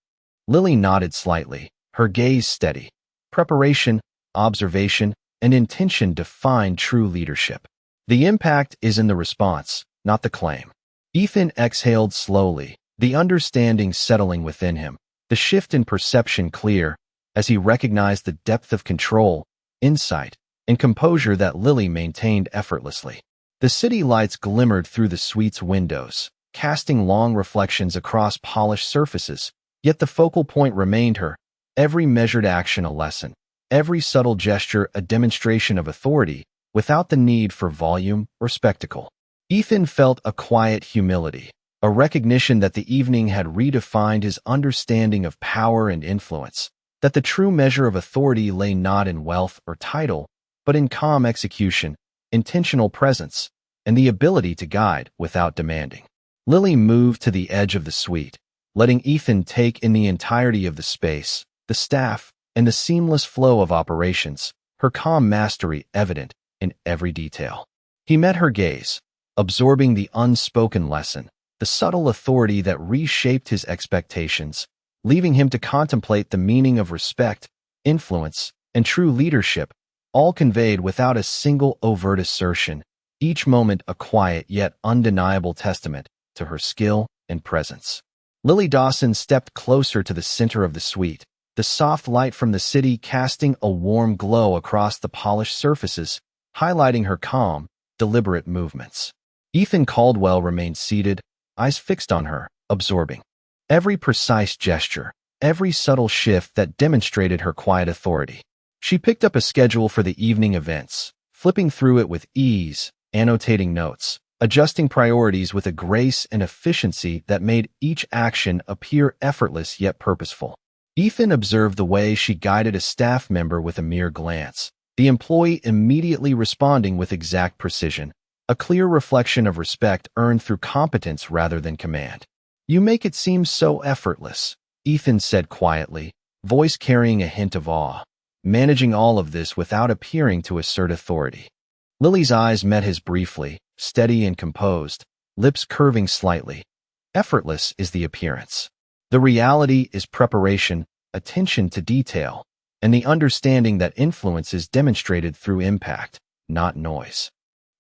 Speaker 1: Lily nodded slightly, her gaze steady. Preparation, observation, and intention define true leadership. The impact is in the response, not the claim. Ethan exhaled slowly, the understanding settling within him, the shift in perception clear, as he recognized the depth of control, insight, and composure that Lily maintained effortlessly. The city lights glimmered through the suite's windows, casting long reflections across polished surfaces, yet the focal point remained her, every measured action a lesson, every subtle gesture a demonstration of authority, without the need for volume or spectacle. Ethan felt a quiet humility, a recognition that the evening had redefined his understanding of power and influence, that the true measure of authority lay not in wealth or title, but in calm execution, intentional presence, and the ability to guide without demanding. Lily moved to the edge of the suite, letting Ethan take in the entirety of the space, the staff, and the seamless flow of operations, her calm mastery evident in every detail. He met her gaze, absorbing the unspoken lesson, the subtle authority that reshaped his expectations, leaving him to contemplate the meaning of respect, influence, and true leadership, all conveyed without a single overt assertion, each moment a quiet yet undeniable testament to her skill and presence. Lily Dawson stepped closer to the center of the suite, the soft light from the city casting a warm glow across the polished surfaces, highlighting her calm, deliberate movements. Ethan Caldwell remained seated, eyes fixed on her, absorbing every precise gesture, every subtle shift that demonstrated her quiet authority. She picked up a schedule for the evening events, flipping through it with ease, annotating notes, adjusting priorities with a grace and efficiency that made each action appear effortless yet purposeful. Ethan observed the way she guided a staff member with a mere glance, the employee immediately responding with exact precision, a clear reflection of respect earned through competence rather than command. "You make it seem so effortless," Ethan said quietly, voice carrying a hint of awe. managing all of this without appearing to assert authority. Lily's eyes met his briefly, steady and composed, lips curving slightly. Effortless is the appearance. The reality is preparation, attention to detail, and the understanding that influence is demonstrated through impact, not noise.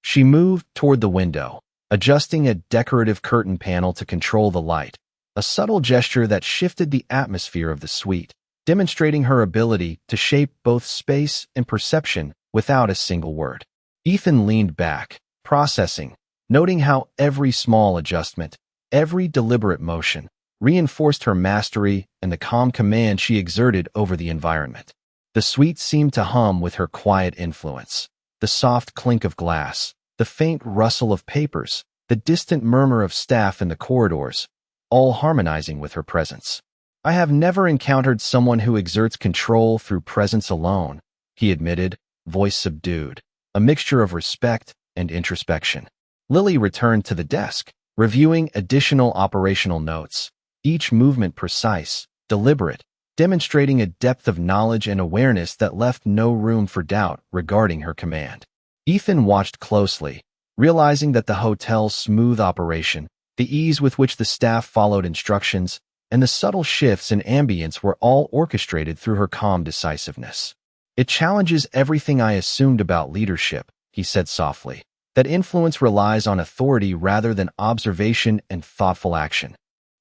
Speaker 1: She moved toward the window, adjusting a decorative curtain panel to control the light, a subtle gesture that shifted the atmosphere of the suite, demonstrating her ability to shape both space and perception without a single word. Ethan leaned back, processing, noting how every small adjustment, every deliberate motion, reinforced her mastery and the calm command she exerted over the environment. The suite seemed to hum with her quiet influence. The soft clink of glass, the faint rustle of papers, the distant murmur of staff in the corridors, all harmonizing with her presence. I have never encountered someone who exerts control through presence alone, he admitted, voice subdued, a mixture of respect and introspection. Lily returned to the desk, reviewing additional operational notes, each movement precise, deliberate, demonstrating a depth of knowledge and awareness that left no room for doubt regarding her command. Ethan watched closely, realizing that the hotel's smooth operation, the ease with which the staff followed instructions, and the subtle shifts in ambience were all orchestrated through her calm decisiveness. It challenges everything I assumed about leadership, he said softly, that influence relies on authority rather than observation and thoughtful action.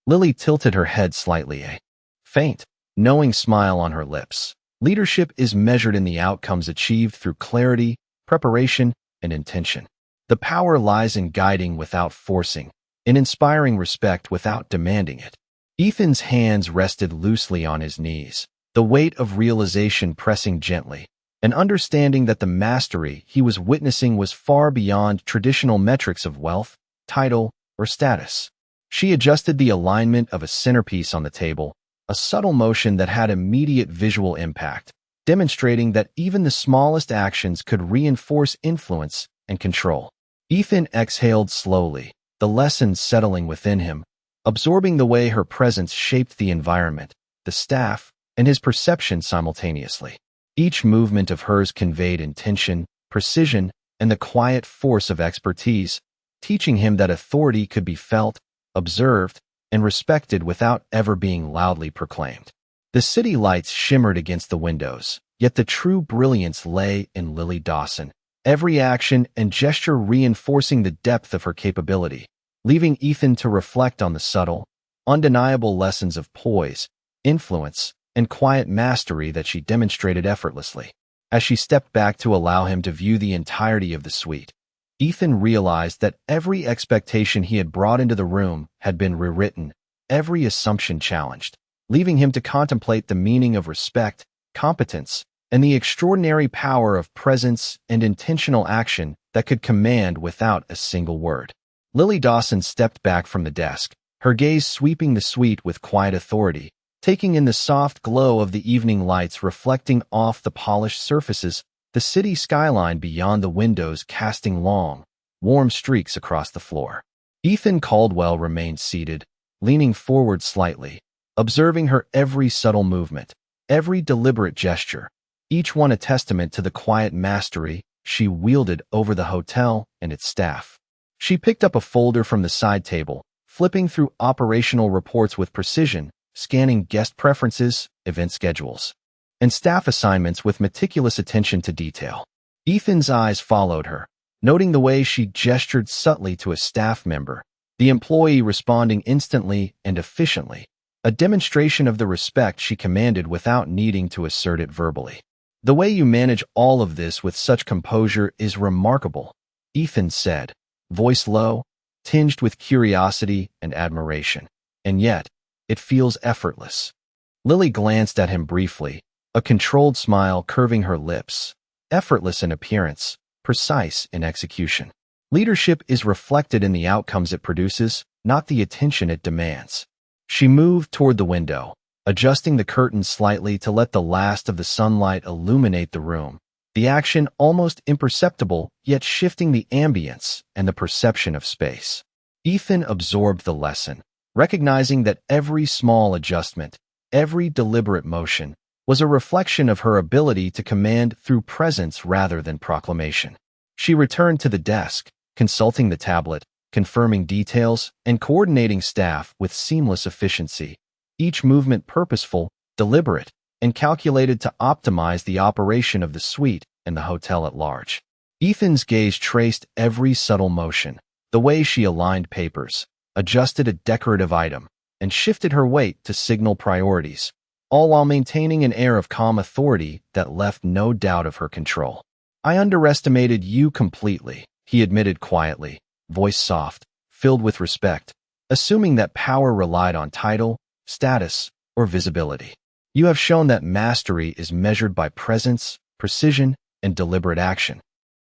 Speaker 1: Lily tilted her head slightly, a faint, knowing smile on her lips. Leadership is measured in the outcomes achieved through clarity, preparation, and intention. The power lies in guiding without forcing, in inspiring respect without demanding it. Ethan's hands rested loosely on his knees, the weight of realization pressing gently, an understanding that the mastery he was witnessing was far beyond traditional metrics of wealth, title, or status. She adjusted the alignment of a centerpiece on the table, a subtle motion that had immediate visual impact, demonstrating that even the smallest actions could reinforce influence and control. Ethan exhaled slowly, the lesson settling within him, absorbing the way her presence shaped the environment, the staff, and his perception simultaneously. Each movement of hers conveyed intention, precision, and the quiet force of expertise, teaching him that authority could be felt, observed, and respected without ever being loudly proclaimed. The city lights shimmered against the windows, yet the true brilliance lay in Lily Dawson, every action and gesture reinforcing the depth of her capability, leaving Ethan to reflect on the subtle, undeniable lessons of poise, influence, and quiet mastery that she demonstrated effortlessly. As she stepped back to allow him to view the entirety of the suite, Ethan realized that every expectation he had brought into the room had been rewritten, every assumption challenged, leaving him to contemplate the meaning of respect, competence, and the extraordinary power of presence and intentional action that could command without a single word. Lily Dawson stepped back from the desk, her gaze sweeping the suite with quiet authority, taking in the soft glow of the evening lights reflecting off the polished surfaces, the city skyline beyond the windows casting long, warm streaks across the floor. Ethan Caldwell remained seated, leaning forward slightly, observing her every subtle movement, every deliberate gesture, each one a testament to the quiet mastery she wielded over the hotel and its staff. She picked up a folder from the side table, flipping through operational reports with precision, scanning guest preferences, event schedules, and staff assignments with meticulous attention to detail. Ethan's eyes followed her, noting the way she gestured subtly to a staff member, the employee responding instantly and efficiently, a demonstration of the respect she commanded without needing to assert it verbally. The way you manage all of this with such composure is remarkable, Ethan said, voice low, tinged with curiosity and admiration. And yet, it feels effortless. Lily glanced at him briefly, a controlled smile curving her lips, effortless in appearance, precise in execution. Leadership is reflected in the outcomes it produces, not the attention it demands. She moved toward the window, adjusting the curtains slightly to let the last of the sunlight illuminate the room, the action almost imperceptible yet shifting the ambience and the perception of space. Ethan absorbed the lesson, recognizing that every small adjustment, every deliberate motion, was a reflection of her ability to command through presence rather than proclamation. She returned to the desk, consulting the tablet, confirming details, and coordinating staff with seamless efficiency, each movement purposeful, deliberate, and calculated to optimize the operation of the suite and the hotel at large. Ethan's gaze traced every subtle motion, the way she aligned papers, adjusted a decorative item, and shifted her weight to signal priorities, all while maintaining an air of calm authority that left no doubt of her control. "I underestimated you completely," he admitted quietly, voice soft, filled with respect, assuming that power relied on title, status, or visibility. "You have shown that mastery is measured by presence, precision, and deliberate action."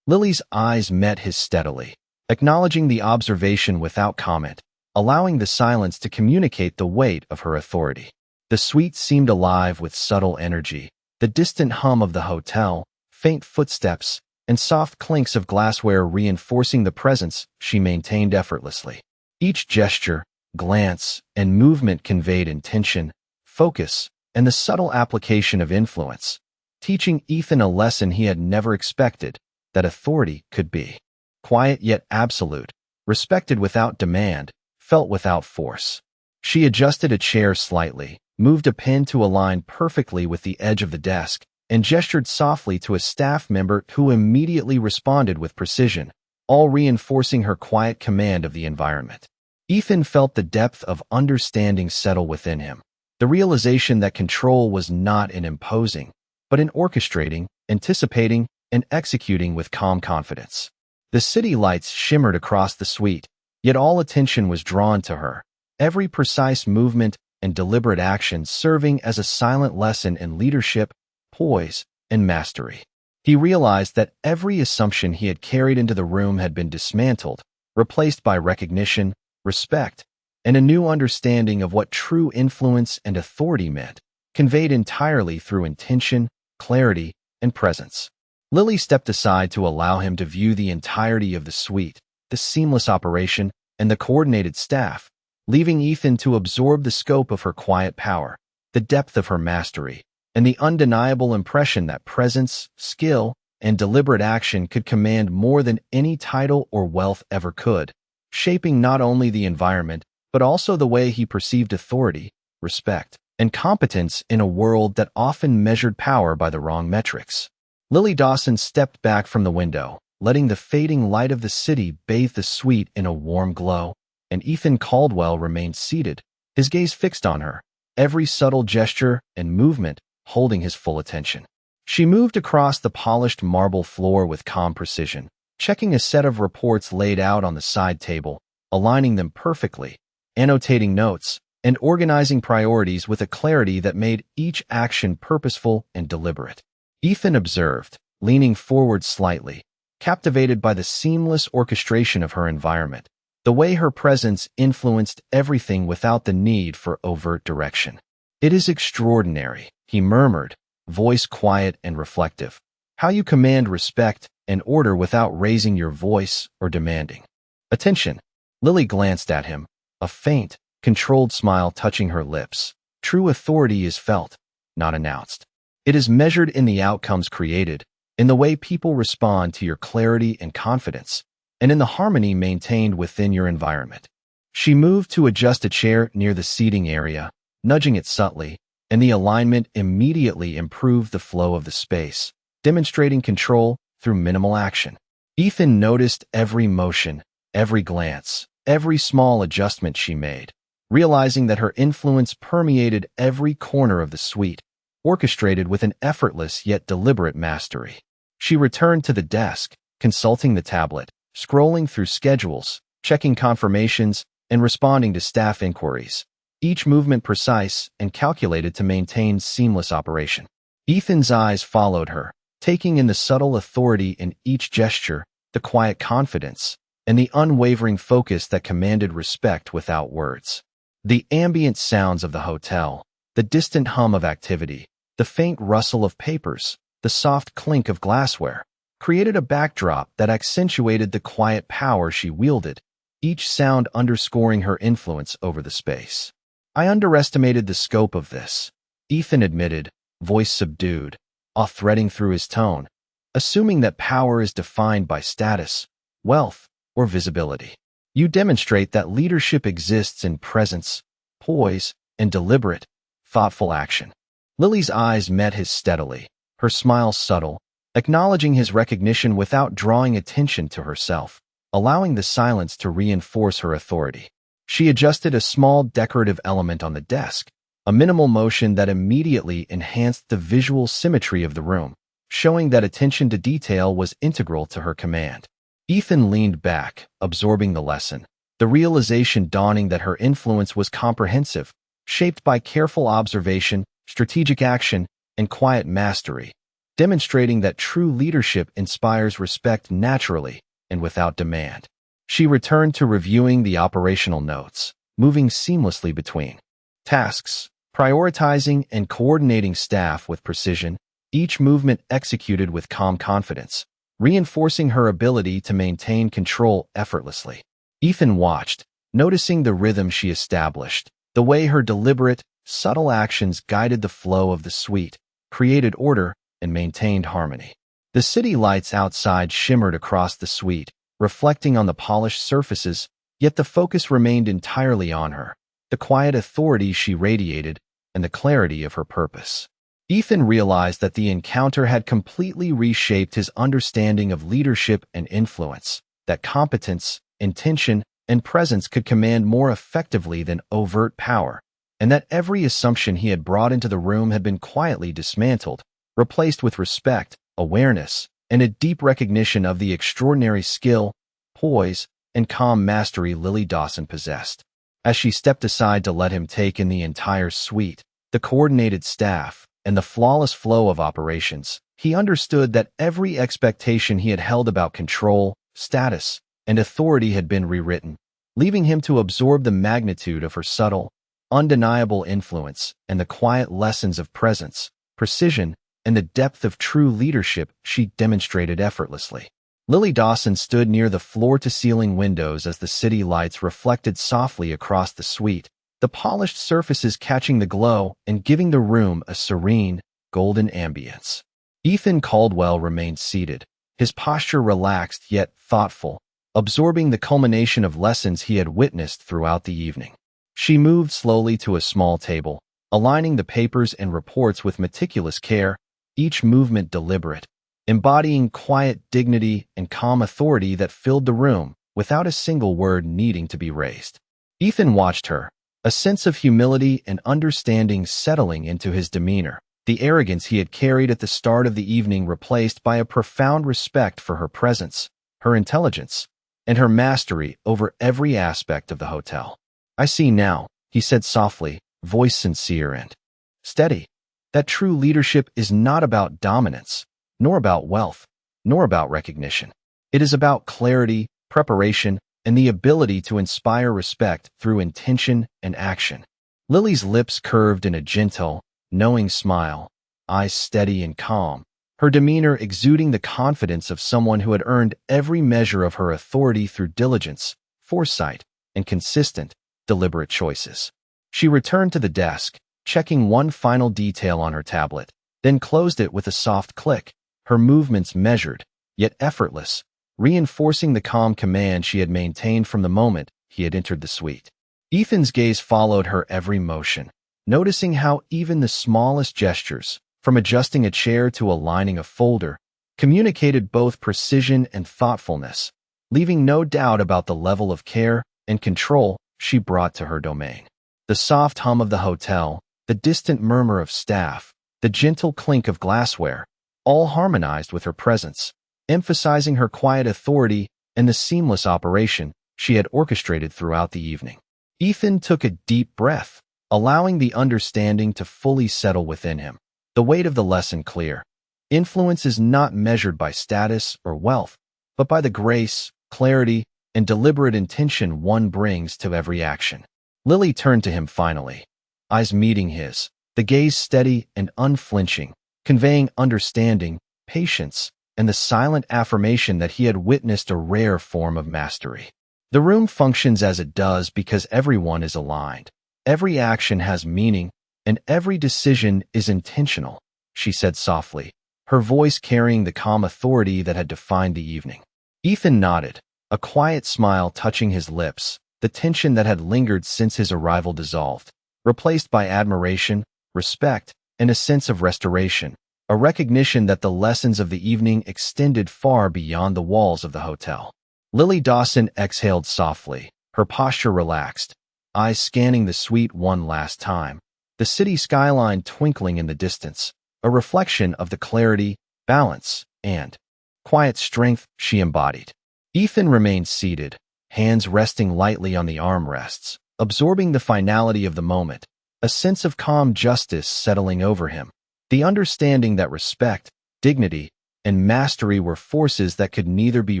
Speaker 1: Lily's eyes met his steadily, acknowledging the observation without comment, allowing the silence to communicate the weight of her authority. The suite seemed alive with subtle energy, the distant hum of the hotel, faint footsteps, and soft clinks of glassware reinforcing the presence she maintained effortlessly. Each gesture, glance, and movement conveyed intention, focus, and the subtle application of influence, teaching Ethan a lesson he had never expected, that authority could be quiet yet absolute, respected without demand, felt without force. She adjusted a chair slightly, moved a pen to align perfectly with the edge of the desk, and gestured softly to a staff member who immediately responded with precision, all reinforcing her quiet command of the environment. Ethan felt the depth of understanding settle within him, the realization that control was not in imposing, but in orchestrating, anticipating, and executing with calm confidence. The city lights shimmered across the suite, yet all attention was drawn to her, every precise movement and deliberate action serving as a silent lesson in leadership, poise, and mastery. He realized that every assumption he had carried into the room had been dismantled, replaced by recognition, respect, and a new understanding of what true influence and authority meant, conveyed entirely through intention, clarity, and presence. Lily stepped aside to allow him to view the entirety of the suite, the seamless operation, and the coordinated staff, leaving Ethan to absorb the scope of her quiet power, the depth of her mastery, and the undeniable impression that presence, skill, and deliberate action could command more than any title or wealth ever could, shaping not only the environment, but also the way he perceived authority, respect, and competence in a world that often measured power by the wrong metrics. Lily Dawson stepped back from the window, letting the fading light of the city bathe the suite in a warm glow, and Ethan Caldwell remained seated, his gaze fixed on her, every subtle gesture and movement holding his full attention. She moved across the polished marble floor with calm precision, checking a set of reports laid out on the side table, aligning them perfectly, annotating notes, and organizing priorities with a clarity that made each action purposeful and deliberate. Ethan observed, leaning forward slightly, captivated by the seamless orchestration of her environment, the way her presence influenced everything without the need for overt direction. "It is extraordinary," he murmured, voice quiet and reflective, "how you command respect and order without raising your voice or demanding attention." Lily glanced at him, a faint, controlled smile touching her lips. "True authority is felt, not announced. It is measured in the outcomes created, in the way people respond to your clarity and confidence, and in the harmony maintained within your environment." She moved to adjust a chair near the seating area, nudging it subtly, and the alignment immediately improved the flow of the space, demonstrating control through minimal action. Ethan noticed every motion, every glance, every small adjustment she made, realizing that her influence permeated every corner of the suite, orchestrated with an effortless yet deliberate mastery. She returned to the desk, consulting the tablet, scrolling through schedules, checking confirmations, and responding to staff inquiries, each movement precise and calculated to maintain seamless operation. Ethan's eyes followed her, taking in the subtle authority in each gesture, the quiet confidence, and the unwavering focus that commanded respect without words. The ambient sounds of the hotel, the distant hum of activity, the faint rustle of papers, the soft clink of glassware, created a backdrop that accentuated the quiet power she wielded, each sound underscoring her influence over the space. "I underestimated the scope of this," Ethan admitted, voice subdued, awe threading through his tone, assuming that power is defined by status, wealth, or visibility. You demonstrate that leadership exists in presence, poise, and deliberate, thoughtful action. Lily's eyes met his steadily, her smile subtle, acknowledging his recognition without drawing attention to herself, allowing the silence to reinforce her authority. She adjusted a small decorative element on the desk, a minimal motion that immediately enhanced the visual symmetry of the room, showing that attention to detail was integral to her command. Ethan leaned back, absorbing the lesson, the realization dawning that her influence was comprehensive, shaped by careful observation, strategic action, and quiet mastery, demonstrating that true leadership inspires respect naturally and without demand. She returned to reviewing the operational notes, moving seamlessly between tasks, prioritizing and coordinating staff with precision, each movement executed with calm confidence, reinforcing her ability to maintain control effortlessly. Ethan watched, noticing the rhythm she established, the way her deliberate, subtle actions guided the flow of the suite, created order, and maintained harmony. The city lights outside shimmered across the suite, reflecting on the polished surfaces, yet the focus remained entirely on her, the quiet authority she radiated, and the clarity of her purpose. Ethan realized that the encounter had completely reshaped his understanding of leadership and influence, that competence, intention, and presence could command more effectively than overt power, and that every assumption he had brought into the room had been quietly dismantled, replaced with respect, awareness, and a deep recognition of the extraordinary skill, poise, and calm mastery Lily Dawson possessed. As she stepped aside to let him take in the entire suite, the coordinated staff, and the flawless flow of operations, he understood that every expectation he had held about control, status, and authority had been rewritten, leaving him to absorb the magnitude of her subtle, undeniable influence and the quiet lessons of presence, precision, and the depth of true leadership she demonstrated effortlessly. Lily Dawson stood near the floor-to-ceiling windows as the city lights reflected softly across the suite, the polished surfaces catching the glow and giving the room a serene, golden ambience. Ethan Caldwell remained seated, his posture relaxed yet thoughtful, absorbing the culmination of lessons he had witnessed throughout the evening. She moved slowly to a small table, aligning the papers and reports with meticulous care, each movement deliberate, embodying quiet dignity and calm authority that filled the room without a single word needing to be raised. Ethan watched her, a sense of humility and understanding settling into his demeanor, the arrogance he had carried at the start of the evening replaced by a profound respect for her presence, her intelligence, and her mastery over every aspect of the hotel. "I see now," he said softly, voice sincere and steady, "that true leadership is not about dominance, nor about wealth, nor about recognition. It is about clarity, preparation, and the ability to inspire respect through intention and action." Lily's lips curved in a gentle, knowing smile, eyes steady and calm, her demeanor exuding the confidence of someone who had earned every measure of her authority through diligence, foresight, and consistent, deliberate choices. She returned to the desk, checking one final detail on her tablet, then closed it with a soft click, her movements measured, yet effortless, reinforcing the calm command she had maintained from the moment he had entered the suite. Ethan's gaze followed her every motion, noticing how even the smallest gestures, from adjusting a chair to aligning a folder, communicated both precision and thoughtfulness, leaving no doubt about the level of care and control she brought to her domain. The soft hum of the hotel, the distant murmur of staff, the gentle clink of glassware, all harmonized with her presence, emphasizing her quiet authority and the seamless operation she had orchestrated throughout the evening. Ethan took a deep breath, allowing the understanding to fully settle within him, the weight of the lesson clear. Influence is not measured by status or wealth, but by the grace, clarity, and deliberate intention one brings to every action. Lily turned to him finally, eyes meeting his, the gaze steady and unflinching, conveying understanding, patience, and the silent affirmation that he had witnessed a rare form of mastery. The room functions as it does because everyone is aligned. Every action has meaning, and every decision is intentional. she said softly, her voice carrying the calm authority that had defined the evening. Ethan nodded, a quiet smile touching his lips, the tension that had lingered since his arrival dissolved, replaced by admiration, respect, and a sense of restoration, a recognition that the lessons of the evening extended far beyond the walls of the hotel. Lily Dawson exhaled softly, her posture relaxed, eyes scanning the suite one last time, the city skyline twinkling in the distance, a reflection of the clarity, balance, and quiet strength she embodied. Ethan remained seated, hands resting lightly on the armrests, absorbing the finality of the moment, a sense of calm justice settling over him, the understanding that respect, dignity, and mastery were forces that could neither be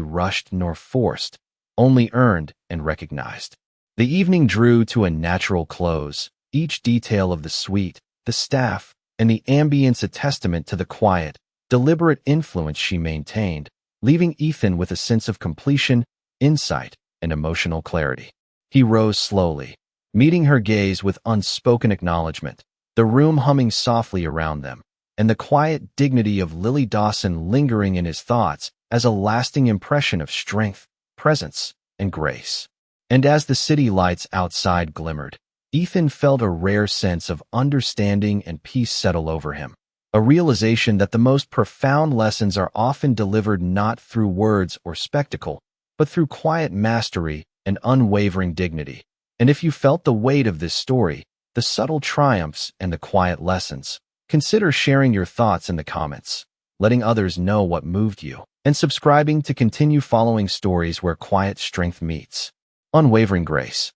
Speaker 1: rushed nor forced, only earned and recognized. The evening drew to a natural close, each detail of the suite, the staff, and the ambience a testament to the quiet, deliberate influence she maintained, leaving Ethan with a sense of completion, insight, and emotional clarity. He rose slowly, meeting her gaze with unspoken acknowledgement, the room humming softly around them, and the quiet dignity of Lily Dawson lingering in his thoughts as a lasting impression of strength, presence, and grace. And as the city lights outside glimmered, Ethan felt a rare sense of understanding and peace settle over him, a realization that the most profound lessons are often delivered not through words or spectacle, but through quiet mastery and unwavering dignity. And if you felt the weight of this story, the subtle triumphs and the quiet lessons, consider sharing your thoughts in the comments, letting others know what moved you, and subscribing to continue following stories where quiet strength meets unwavering grace.